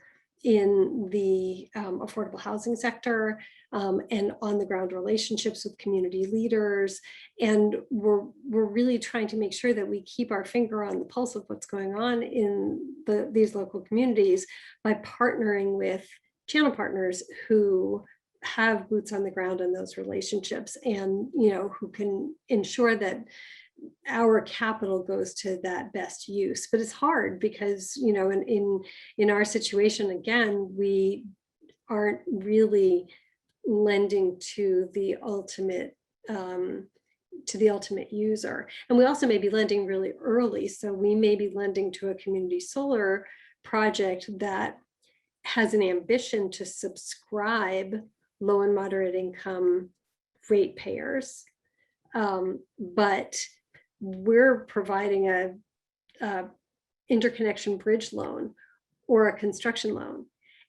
in the affordable housing sector and on-the-ground relationships with community leaders. And we're really trying to make sure that we keep our finger on the pulse of what's going on in these local communities by partnering with channel partners who have boots on the ground in those relationships, and who can ensure that our capital goes to that best use. But it's hard because in our situation, again, we aren't really lending to the ultimate user, and we also may be lending really early. So we may be lending to a community solar project that has an ambition to subscribe low and moderate income ratepayers, but we're providing a interconnection bridge loan or a construction loan.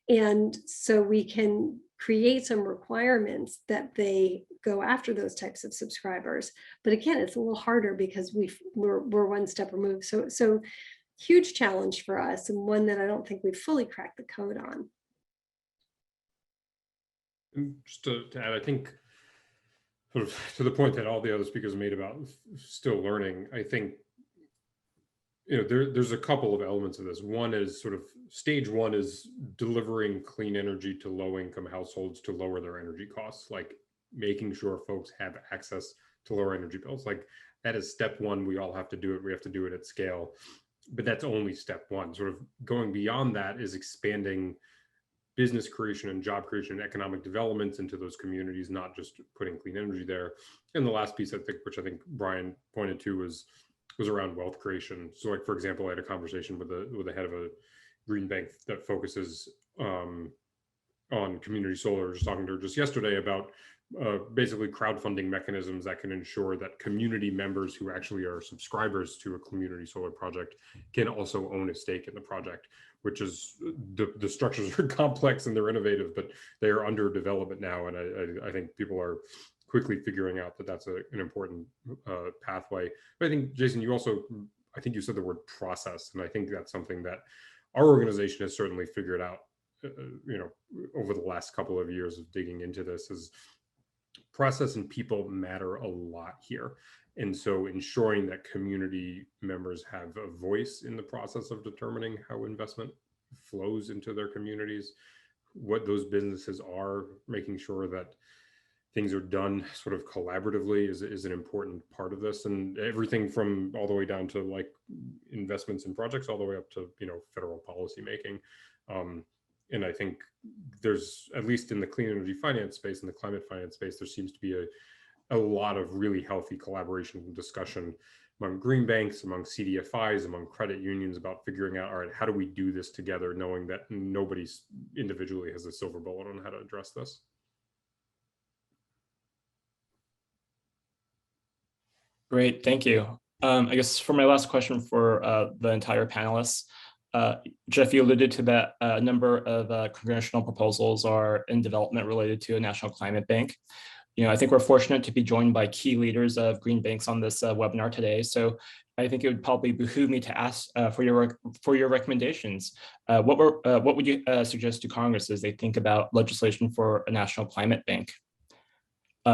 And so we can create some requirements that they go after those types of subscribers. But again, it's a little harder because we're one step removed. So huge challenge for us, and one that I don't think we've fully cracked the code on. And just to add, I think sort of to the point that all the other speakers made about still learning, I think there's a couple of elements of this. One is sort of stage one is delivering clean energy to low-income households to lower their energy costs, like making sure folks have access to lower energy bills. Like that is step one. We all have to do it. We have to do it at scale, but that's only step one. Sort of going beyond that is expanding business creation and job creation and economic development into those communities, not just putting clean energy there. And the last piece, which I think Brian pointed to, was around wealth creation. So, like, for example, I had a conversation with the head of a green bank that focuses on community solar. I was talking to her just yesterday about basically crowdfunding mechanisms that can ensure that community members who actually are subscribers to a community solar project can also own a stake in the project, which is the structures are complex and they're innovative, but they are under development now. And I think people are quickly figuring out that that's an important pathway. But I think, Jason, I think you said the word process, and I think that's something that our organization has certainly figured out, over the last couple of years of digging into this. Is process and people matter a lot here. And so ensuring that community members have a voice in the process of determining how investment flows into their communities, what those businesses are, making sure that things are done sort of collaboratively is an important part of this. And everything from all the way down to like investments in projects, all the way up to, federal policy making. And I think there's, at least in the clean energy finance space and the climate finance space, there seems to be a lot of really healthy collaboration and discussion among green banks, among CDFIs, among credit unions about figuring out, all right, how do we do this together, knowing that nobody individually has a silver bullet on how to address this. Great, thank you. I guess for my last question for the entire panelists, Jeff, you alluded to that a number of congressional proposals are in development related to a national climate bank. I think we're fortunate to be joined by key leaders of green banks on this webinar today. So I think it would probably behoove me to ask for your recommendations. What would you suggest to Congress as they think about legislation for a national climate bank?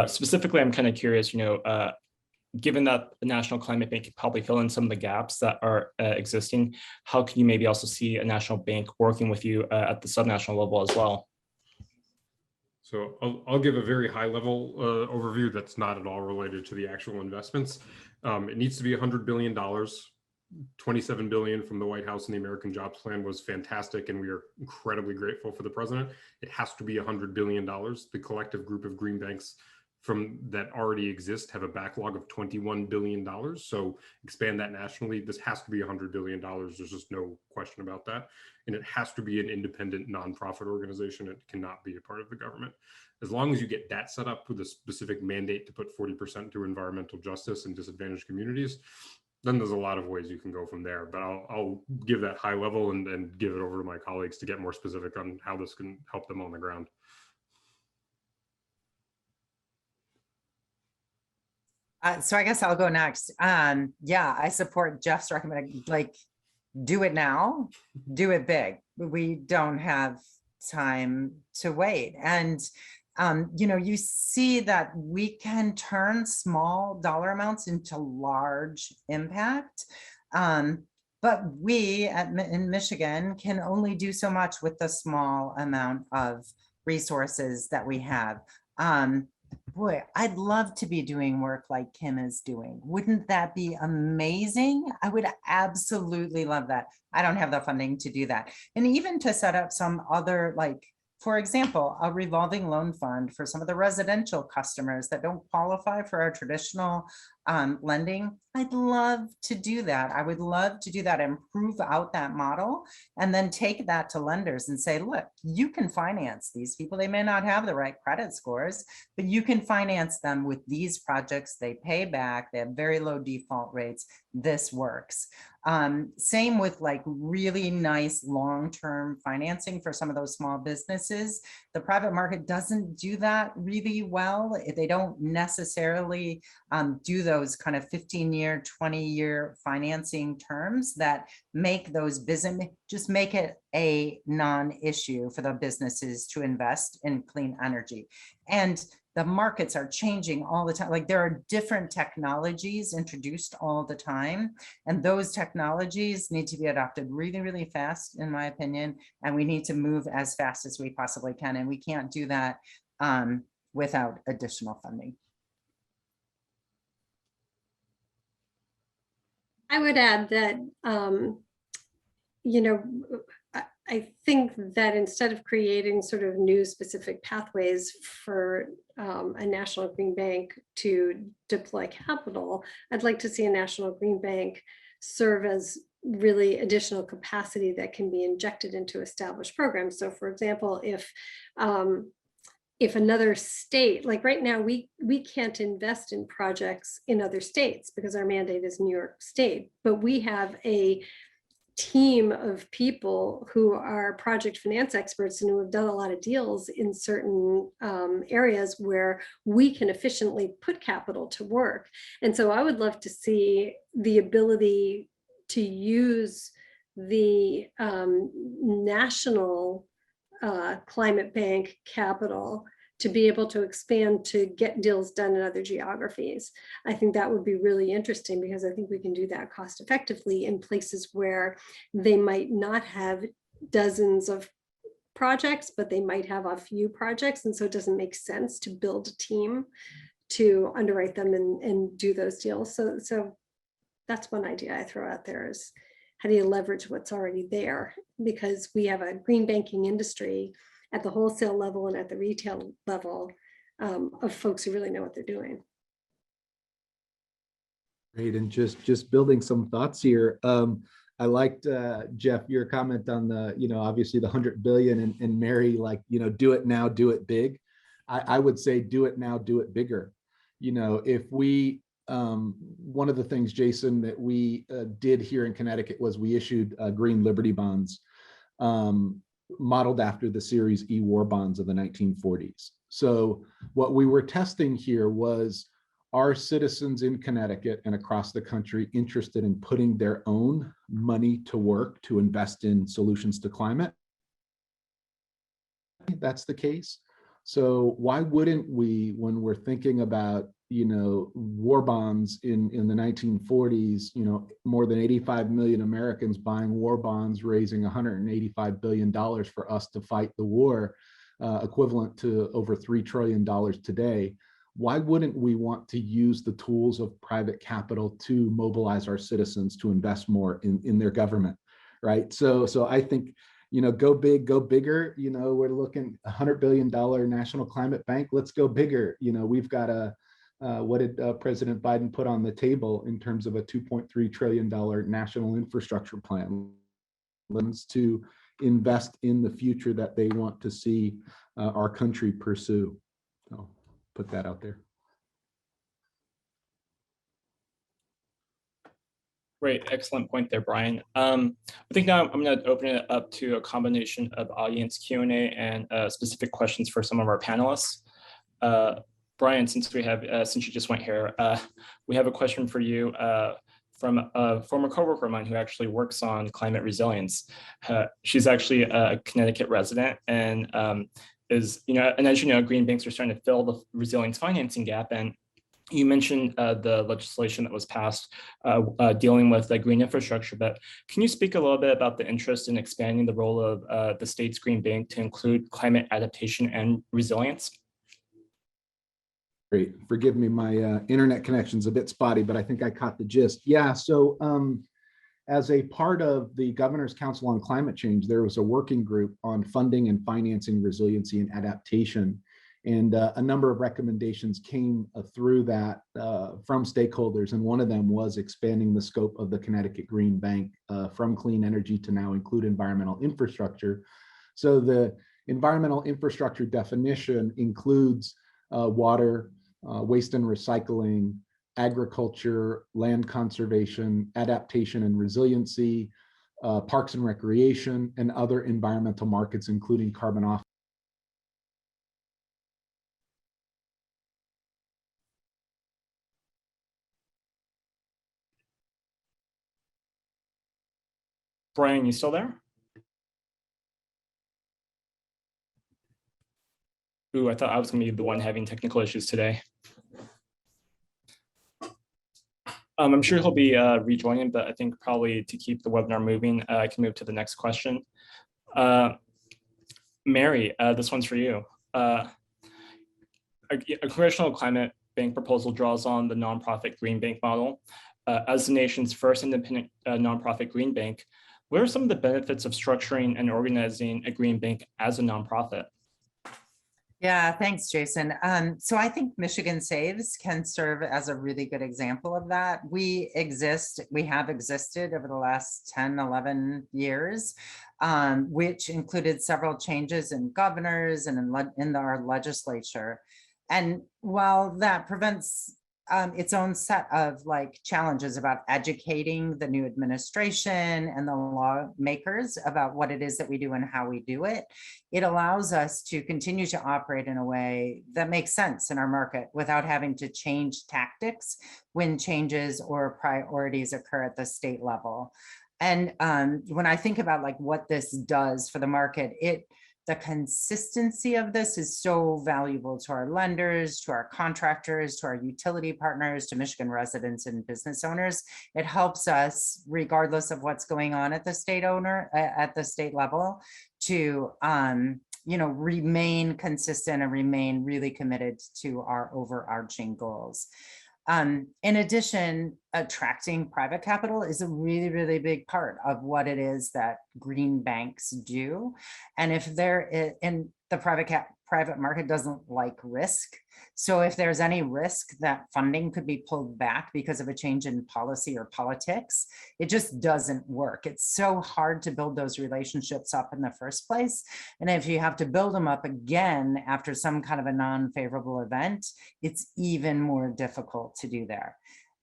Specifically, I'm kind of curious, given that the National Climate Bank can probably fill in some of the gaps that are existing, how can you maybe also see a national bank working with you at the subnational level as well? So I'll give a very high level overview that's not at all related to the actual investments. It needs to be $100 billion. $27 billion from the White House and the American Jobs Plan was fantastic, and we are incredibly grateful for the president. It has to be $100 billion. The collective group of green banks from that already exist have a backlog of $21 billion. So expand that nationally. This has to be $100 billion. There's just no question about that. And it has to be an independent nonprofit organization. It cannot be a part of the government. As long as you get that set up with a specific mandate to put 40% to environmental justice and disadvantaged communities, then there's a lot of ways you can go from there. But I'll give that high level and give it over to my colleagues to get more specific on how this can help them on the ground. So I guess I'll go next. Yeah, I support Jeff's recommendation. Like, do it now, do it big. We don't have time to wait. And you know, you see that we can turn small dollar amounts into large impact. But we in Michigan can only do so much with the small amount of resources that we have. Boy, I'd love to be doing work like Kim is doing. Wouldn't that be amazing? I would absolutely love that. I don't have the funding to do that. And even to set up some other, like, for example, a revolving loan fund for some of the residential customers that don't qualify for our traditional lending. I'd love to do that. I would love to do that and prove out that model and then take that to lenders and say, look, you can finance these people. They may not have the right credit scores, but you can finance them with these projects. They pay back. They have very low default rates. This works. Same with like really nice long-term financing for some of those small businesses. The private market doesn't do that really well. They don't necessarily do those kind of 15-year, 20-year financing terms that make those business, just make it a non-issue for the businesses to invest in clean energy. And the markets are changing all the time. Like there are different technologies introduced all the time. And those technologies need to be adopted really, really fast, in my opinion. And we need to move as fast as we possibly can. And we can't do that without additional funding. I would add that, you know, I think that instead of creating sort of new specific pathways for a national green bank to deploy capital, I'd like to see a national green bank serve as really additional capacity that can be injected into established programs. So for example, if another state, like right now, we can't invest in projects in other states because our mandate is New York State, but we have a team of people who are project finance experts and who have done a lot of deals in certain areas where we can efficiently put capital to work. And so I would love to see the ability to use the national climate bank capital to be able to expand to get deals done in other geographies. I think that would be really interesting because I think we can do that cost effectively in places where they might not have dozens of projects, but they might have a few projects. And so it doesn't make sense to build a team to underwrite them and do those deals. So that's one idea I throw out there is how do you leverage what's already there? Because we have a green banking industry at the wholesale level and at the retail level of folks who really know what they're doing. Great, and just building some thoughts here. I liked Jeff, your comment on the, you know, obviously the 100 billion and Mary, like, you know, do it now, do it big. I would say do it now, do it bigger. You know, if we, one of the things, Jason, that we did here in Connecticut was we issued green Liberty bonds. Modeled after the Series E war bonds of the 1940s. So what we were testing here was, are citizens in Connecticut and across the country interested in putting their own money to work to invest in solutions to climate? That's the case. So why wouldn't we, when we're thinking about, you know, war bonds in the 1940s, you know, more than 85 million Americans buying war bonds, raising $185 billion for us to fight the war, equivalent to over $3 trillion today. Why wouldn't we want to use the tools of private capital to mobilize our citizens to invest more in their government, right? So I think, go big, go bigger. We're looking $100 billion national climate bank. Let's go bigger. We've got what did President Biden put on the table in terms of a $2.3 trillion national infrastructure plan to invest in the future that they want to see our country pursue. So put that out there. Great, excellent point there, Brian. I think now I'm going to open it up to a combination of audience Q&A and specific questions for some of our panelists. Brian, since you just went here, we have a question for you from a former coworker of mine who actually works on climate resilience. She's actually a Connecticut resident and is, and as you know, green banks are starting to fill the resilience financing gap. And you mentioned the legislation that was passed dealing with the green infrastructure, but can you speak a little bit about the interest in expanding the role of the state's green bank to include climate adaptation and resilience? Great. Forgive me, my internet connection's a bit spotty, but I think I caught the gist. Yeah, so as a part of the Governor's Council on Climate Change, there was a working group on funding and financing resiliency and adaptation. And a number of recommendations came through that from stakeholders. And one of them was expanding the scope of the Connecticut Green Bank from clean energy to now include environmental infrastructure. So the environmental infrastructure definition includes water, waste and recycling, agriculture, land conservation, adaptation and resiliency, parks and recreation, and other environmental markets, including carbon offset. Brian, you still there? Ooh, I thought I was going to be the one having technical issues today. I'm sure he'll be rejoining, but I think probably to keep the webinar moving, I can move to the next question. Mary, this one's for you. A congressional climate bank proposal draws on the nonprofit green bank model. As the nation's first independent nonprofit green bank, what are some of the benefits of structuring and organizing a green bank as a nonprofit? Yeah, thanks, Jason. So I think Michigan Saves can serve as a really good example of that. We have existed over the last 10, 11 years, which included several changes in governors and in our legislature. And while that prevents its own set of challenges about educating the new administration and the lawmakers about what it is that we do and how we do it, it allows us to continue to operate in a way that makes sense in our market without having to change tactics when changes or priorities occur at the state level. And when I think about what this does for the market, the consistency of this is so valuable to our lenders, to our contractors, to our utility partners, to Michigan residents and business owners. It helps us, regardless of what's going on at the state level, to remain consistent and remain really committed to our overarching goals. In addition, attracting private capital is a really, really big part of what it is that green banks do. And if the private market doesn't like risk. So if there's any risk that funding could be pulled back because of a change in policy or politics, it just doesn't work. It's so hard to build those relationships up in the first place. And if you have to build them up again after some kind of a non-favorable event, it's even more difficult to do there.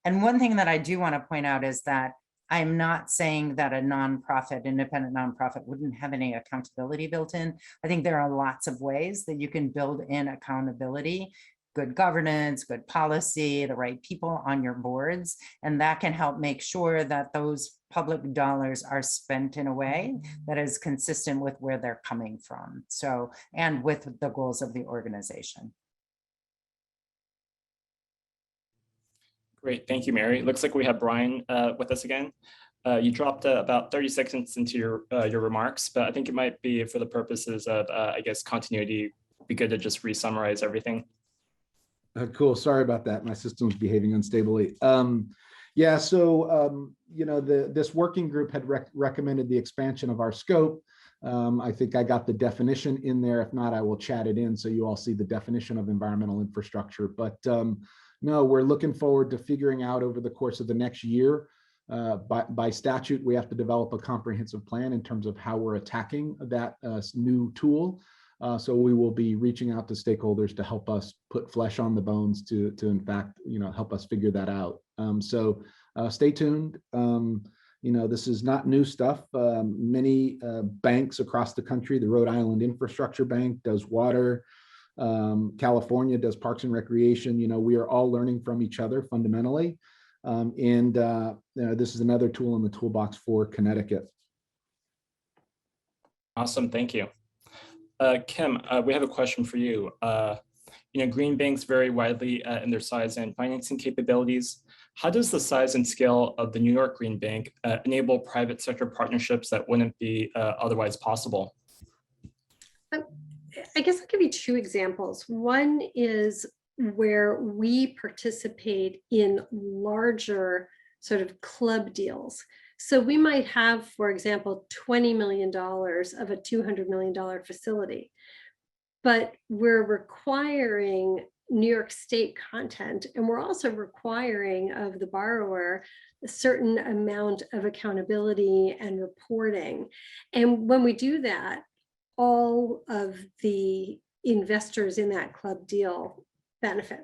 And one thing that I do want to point out is that I'm not saying that a nonprofit, independent nonprofit, wouldn't have any accountability built in. I think there are lots of ways that you can build in accountability, good governance, good policy, the right people on your boards, and that can help make sure that those public dollars are spent in a way that is consistent with where they're coming from. So, and with the goals of the organization. Great, thank you, Mary. Looks like we have Brian with us again. You dropped about 30 seconds into your remarks, but I think it might be for the purposes of, I guess, continuity, be good to just re-summarize everything. Cool, sorry about that. My system's behaving unstably. Yeah, so, this working group had recommended the expansion of our scope I think I got the definition in there. If not, I will chat it in so you all see the definition of environmental infrastructure. But no, we're looking forward to figuring out over the course of the next year. By statute, we have to develop a comprehensive plan in terms of how we're attacking that new tool. So we will be reaching out to stakeholders to help us put flesh on the bones to in fact, help us figure that out. So stay tuned. This is not new stuff. Many banks across the country, the Rhode Island Infrastructure Bank does water. California does parks and recreation. We are all learning from each other fundamentally. This is another tool in the toolbox for Connecticut. Awesome, thank you. Kim, we have a question for you. Green banks vary widely in their size and financing capabilities. How does the size and scale of the New York Green Bank enable private sector partnerships that wouldn't be otherwise possible? I guess I'll give you two examples. One is where we participate in larger sort of club deals. So we might have, for example, $20 million of a $200 million facility, but we're requiring New York State content, and we're also requiring of the borrower a certain amount of accountability and reporting. And when we do that, all of the investors in that club deal benefit.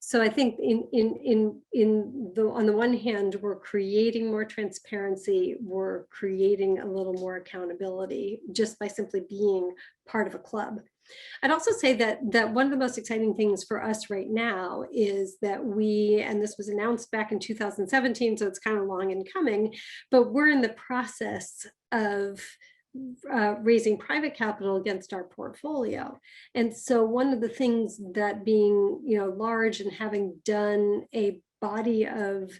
So I think on the one hand, we're creating more transparency, we're creating a little more accountability just by simply being part of a club. I'd also say that one of the most exciting things for us right now is that and this was announced back in 2017, so it's kind of long in coming, but we're in the process of raising private capital against our portfolio. And so one of the things that being large and having done a body of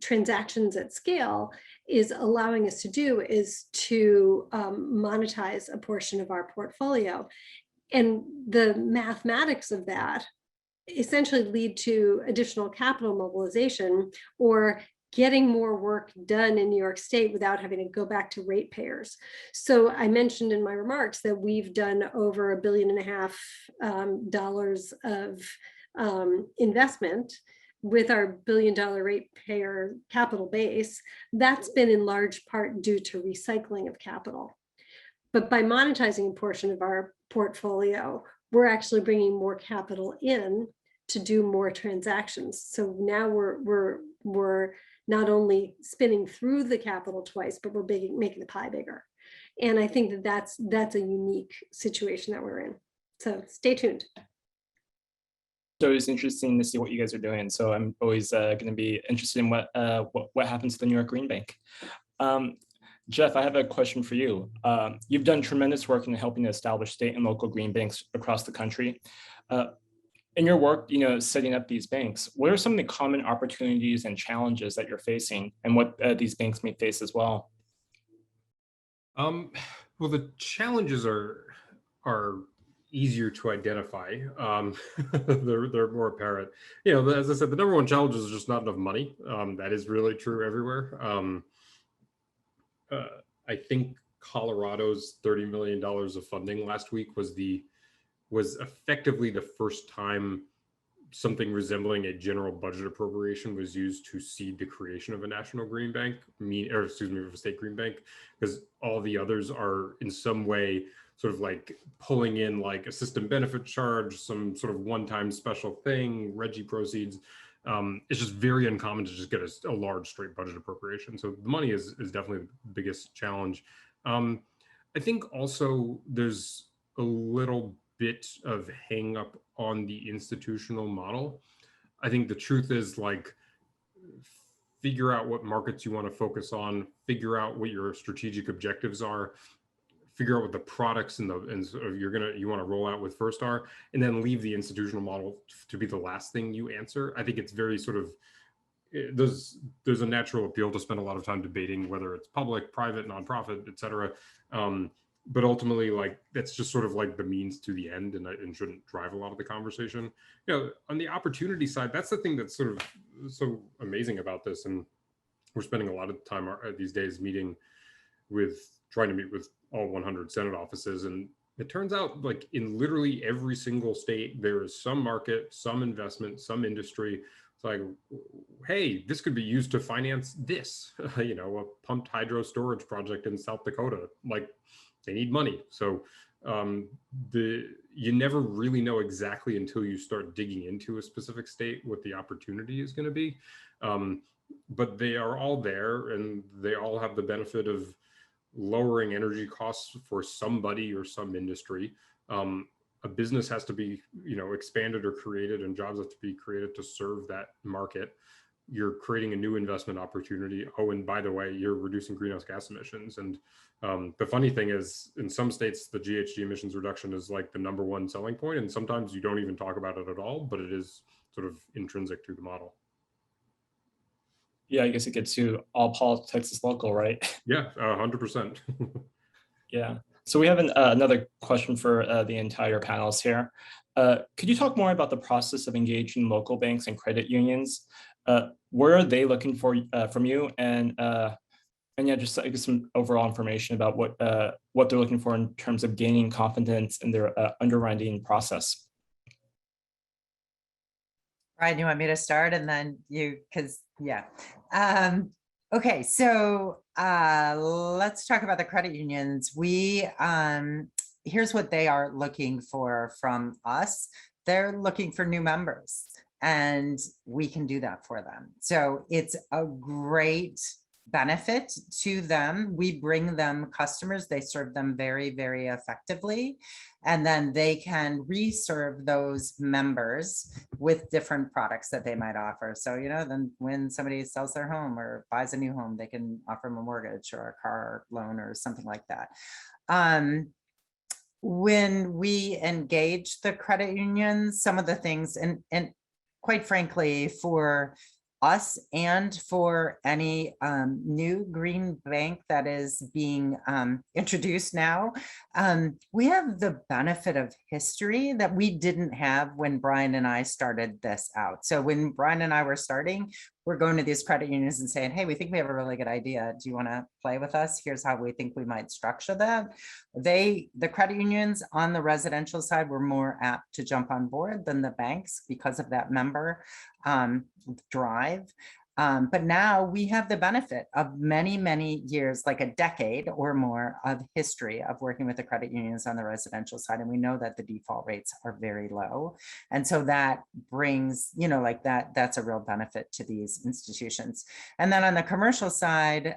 transactions at scale is allowing us to do is to monetize a portion of our portfolio. And the mathematics of that essentially lead to additional capital mobilization or getting more work done in New York State without having to go back to ratepayers. So I mentioned in my remarks that we've done over $1.5 billion of investment with our $1 billion ratepayer capital base. That's been in large part due to recycling of capital. But by monetizing a portion of our portfolio, we're actually bringing more capital in to do more transactions. So now we're not only spinning through the capital twice, but we're making the pie bigger. And I think that's a unique situation that we're in. So stay tuned. So it's interesting to see what you guys are doing. So I'm always going to be interested in what happens to the New York Green Bank. Jeff, I have a question for you. You've done tremendous work in helping to establish state and local green banks across the country. In your work, setting up these banks, what are some of the common opportunities and challenges that you're facing, and what these banks may face as well? Well, the challenges are easier to identify. They're more apparent. As I said, the number one challenge is just not enough money. That is really true everywhere. I think Colorado's $30 million of funding last week was effectively the first time something resembling a general budget appropriation was used to seed the creation of a national green bank, of a state green bank, because all the others are in some way sort of like pulling in like a system benefit charge, some sort of one-time special thing, Reggie proceeds. It's just very uncommon to just get a large straight budget appropriation. So the money is definitely the biggest challenge. I think also there's a little bit of hang up on the institutional model. I think the truth is like, figure out what markets you want to focus on, figure out what your strategic objectives are, figure out what the products you want to roll out with first are, and then leave the institutional model to be the last thing you answer. I think it's very sort of, there's a natural appeal to spend a lot of time debating whether it's public, private, nonprofit, et cetera. But ultimately, like, that's just sort of like the means to the end, and shouldn't drive a lot of the conversation. On the opportunity side, that's the thing that's sort of so amazing about this. And we're spending a lot of time these days meeting with trying to meet with all 100 Senate offices, and it turns out like in literally every single state, there is some market, some investment, some industry. It's like, hey, this could be used to finance this, you know, a pumped hydro storage project in South Dakota. Like, they need money. So you never really know exactly until you start digging into a specific state what the opportunity is going to be. But they are all there, and they all have the benefit of lowering energy costs for somebody or some industry. A business has to be, you know, expanded or created, and jobs have to be created to serve that market. You're creating a new investment opportunity. Oh, and by the way, you're reducing greenhouse gas emissions. And the funny thing is, in some states, the GHG emissions reduction is like the #1 selling point, and sometimes you don't even talk about it at all, but it is sort of intrinsic to the model. Yeah, I guess it gets to all politics is local, right? Yeah, 100%. Yeah. So we have another question for the entire panelists here. Could you talk more about the process of engaging local banks and credit unions? What are they looking for from you? And yeah, just I guess some overall information about what they're looking for in terms of gaining confidence in their underwriting process. Ryan, you want me to start, and then you, because yeah. Okay, so let's talk about the credit unions. Here's what they are looking for from us. They're looking for new members, and we can do that for them. So it's a great benefit to them. We bring them customers, they serve them very, very effectively. And then they can reserve those members with different products that they might offer. So, you know, then when somebody sells their home or buys a new home, they can offer them a mortgage or a car loan or something like that. When we engage the credit unions, some of the things, and quite frankly, for us and for any new green bank that is being introduced now, we have the benefit of history that we didn't have when Brian and I started this out. So when Brian and I were starting, we're going to these credit unions and saying, hey, we think we have a really good idea. Do you want to play with us? Here's how we think we might structure that. The credit unions on the residential side were more apt to jump on board than the banks because of that member drive. But now we have the benefit of many, many years, like a decade or more of history of working with the credit unions on the residential side. And we know that the default rates are very low. And so that brings, you know, like that's a real benefit to these institutions. And then on the commercial side,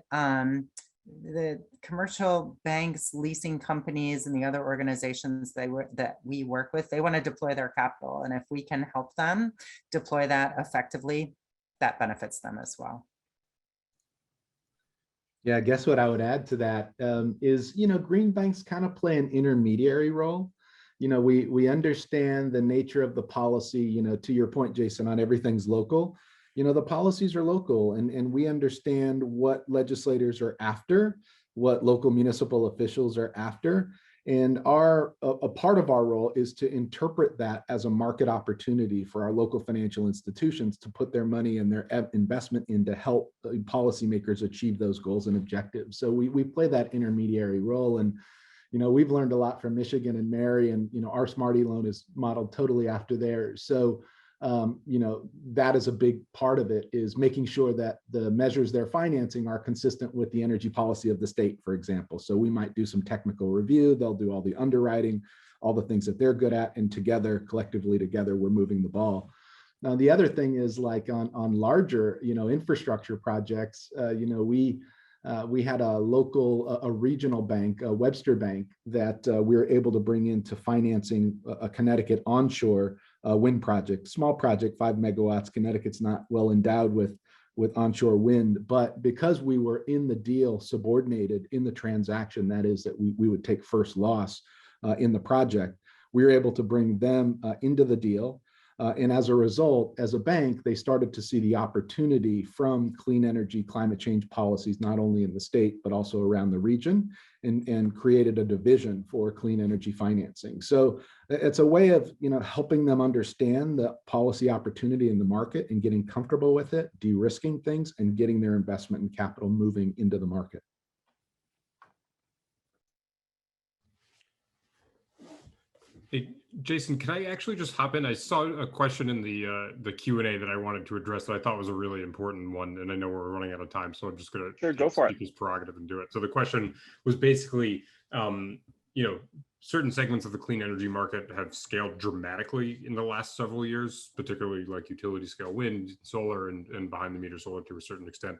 the commercial banks, leasing companies, and the other organizations that we work with, they want to deploy their capital. And if we can help them deploy that effectively, that benefits them as well. Yeah, I guess what I would add to that is, you know, green banks kind of play an intermediary role. You know, we understand the nature of the policy, you know, to your point, Jason, not everything's local. You know, the policies are local, and we understand what legislators are after, what local municipal officials are after. And a part of our role is to interpret that as a market opportunity for our local financial institutions to put their money and their investment in to help policymakers achieve those goals and objectives. So we play that intermediary role. And, you know, we've learned a lot from Michigan and Mary, and, you know, our Smarty loan is modeled totally after theirs. So, you know, that is a big part of it, is making sure that the measures they're financing are consistent with the energy policy of the state, for example. So we might do some technical review, they'll do all the underwriting, all the things that they're good at, and together, collectively together, we're moving the ball. Now, the other thing is, like on larger, you know, infrastructure projects, you know, we had a local, a regional bank, a Webster Bank, that we were able to bring into financing a Connecticut onshore wind project, small project, 5 megawatts. Connecticut's not well endowed with onshore wind, but because we were in the deal, subordinated in the transaction, that is that we would take first loss in the project, we were able to bring them into the deal. And as a result, as a bank, they started to see the opportunity from clean energy, climate change policies, not only in the state, but also around the region, and created a division for clean energy financing. So it's a way of, you know, helping them understand the policy opportunity in the market and getting comfortable with it, de-risking things, and getting their investment and capital moving into the market. Hey, Jason, can I actually just hop in? I saw a question in the Q&A that I wanted to address that I thought was a really important one, and I know we're running out of time, so I'm just going to Sure, go for it. take his prerogative and do it. So the question was basically, certain segments of the clean energy market have scaled dramatically in the last several years, particularly like utility scale wind, solar, and behind the meter solar to a certain extent.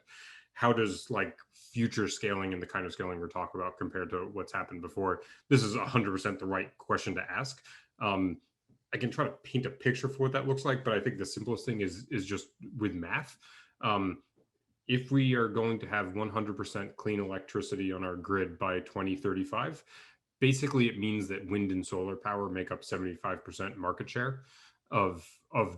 How does like future scaling and the kind of scaling we're talking about compared to what's happened before? This is 100% the right question to ask. I can try to paint a picture for what that looks like, but I think the simplest thing is just with math. If we are going to have 100% clean electricity on our grid by 2035, basically it means that wind and solar power make up 75% market share of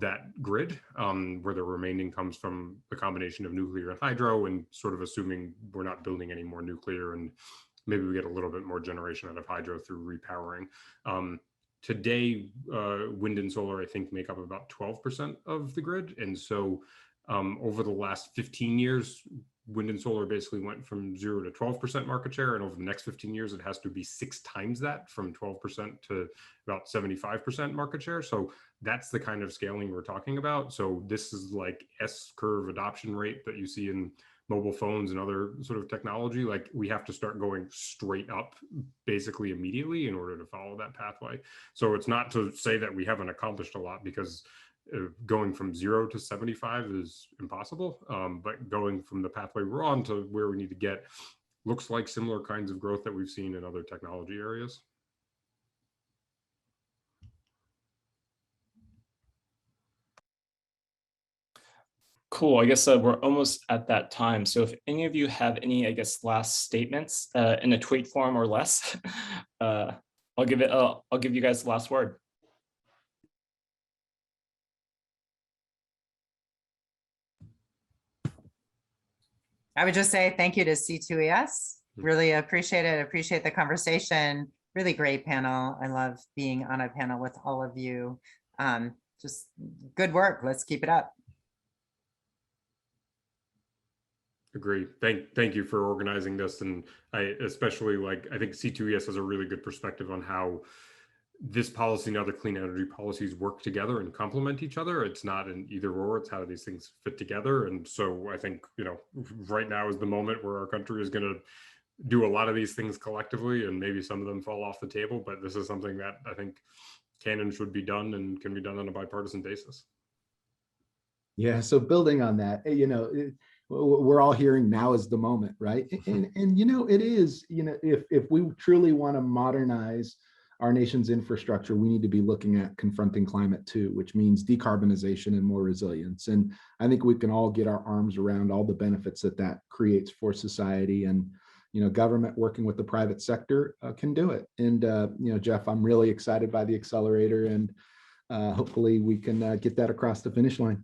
that grid, where the remaining comes from the combination of nuclear and hydro, and sort of assuming we're not building any more nuclear and maybe we get a little bit more generation out of hydro through repowering. Today, wind and solar, I think, make up about 12% of the grid. And so over the last 15 years, wind and solar basically went from 0 to 12% market share. And over the next 15 years, it has to be 6 times that, from 12% to about 75% market share. So that's the kind of scaling we're talking about. So this is like S-curve adoption rate that you see in mobile phones and other sort of technology. Like we have to start going straight up basically immediately in order to follow that pathway. So it's not to say that we haven't accomplished a lot, because going from 0 to 75 is impossible. But going from the pathway we're on to where we need to get looks like similar kinds of growth that we've seen in other technology areas. Cool. I guess we're almost at that time. So if any of you have any, I guess, last statements in a tweet form or less, I'll give you guys the last word. I would just say thank you to C2ES. Really appreciate it. Appreciate the conversation. Really great panel. I love being on a panel with all of you. Just good work. Let's keep it up. Agree. Thank you for organizing this. And I especially I think C2ES has a really good perspective on how this policy and other clean energy policies work together and complement each other. It's not an either or, it's how these things fit together. And so I think, right now is the moment where our country is going to do a lot of these things collectively, and maybe some of them fall off the table, but this is something that I think can and should be done and can be done on a bipartisan basis. Yeah, so building on that, we're all hearing now is the moment, right? And it is, if we truly want to modernize our nation's infrastructure, we need to be looking at confronting climate too, which means decarbonization and more resilience. And I think we can all get our arms around all the benefits that creates for society, and government working with the private sector can do it. And Jeff, I'm really excited by the Accelerator, and hopefully we can get that across the finish line.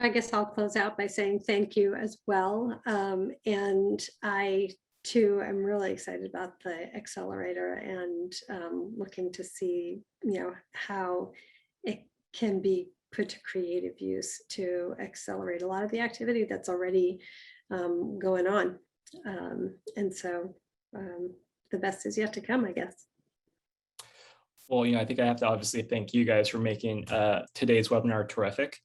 I guess I'll close out by saying thank you as well. And I too am really excited about the Accelerator, and looking to see how it can be put to creative use to accelerate a lot of the activity that's already going on. And so the best is yet to come, I guess. Well, I think I have to obviously thank you guys for making today's webinar terrific.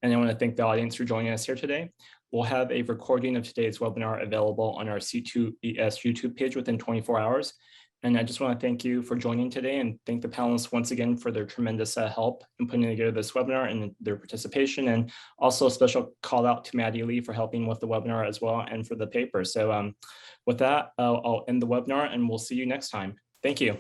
And I want to thank the audience for joining us here today. We'll have a recording of today's webinar available on our C2ES YouTube page within 24 hours. And I just want to thank you for joining today, and thank the panelists once again for their tremendous help in putting together this webinar and their participation. And also a special call out to Maddie Lee for helping with the webinar as well, and for the paper. So with that, I'll end the webinar, and we'll see you next time. Thank you.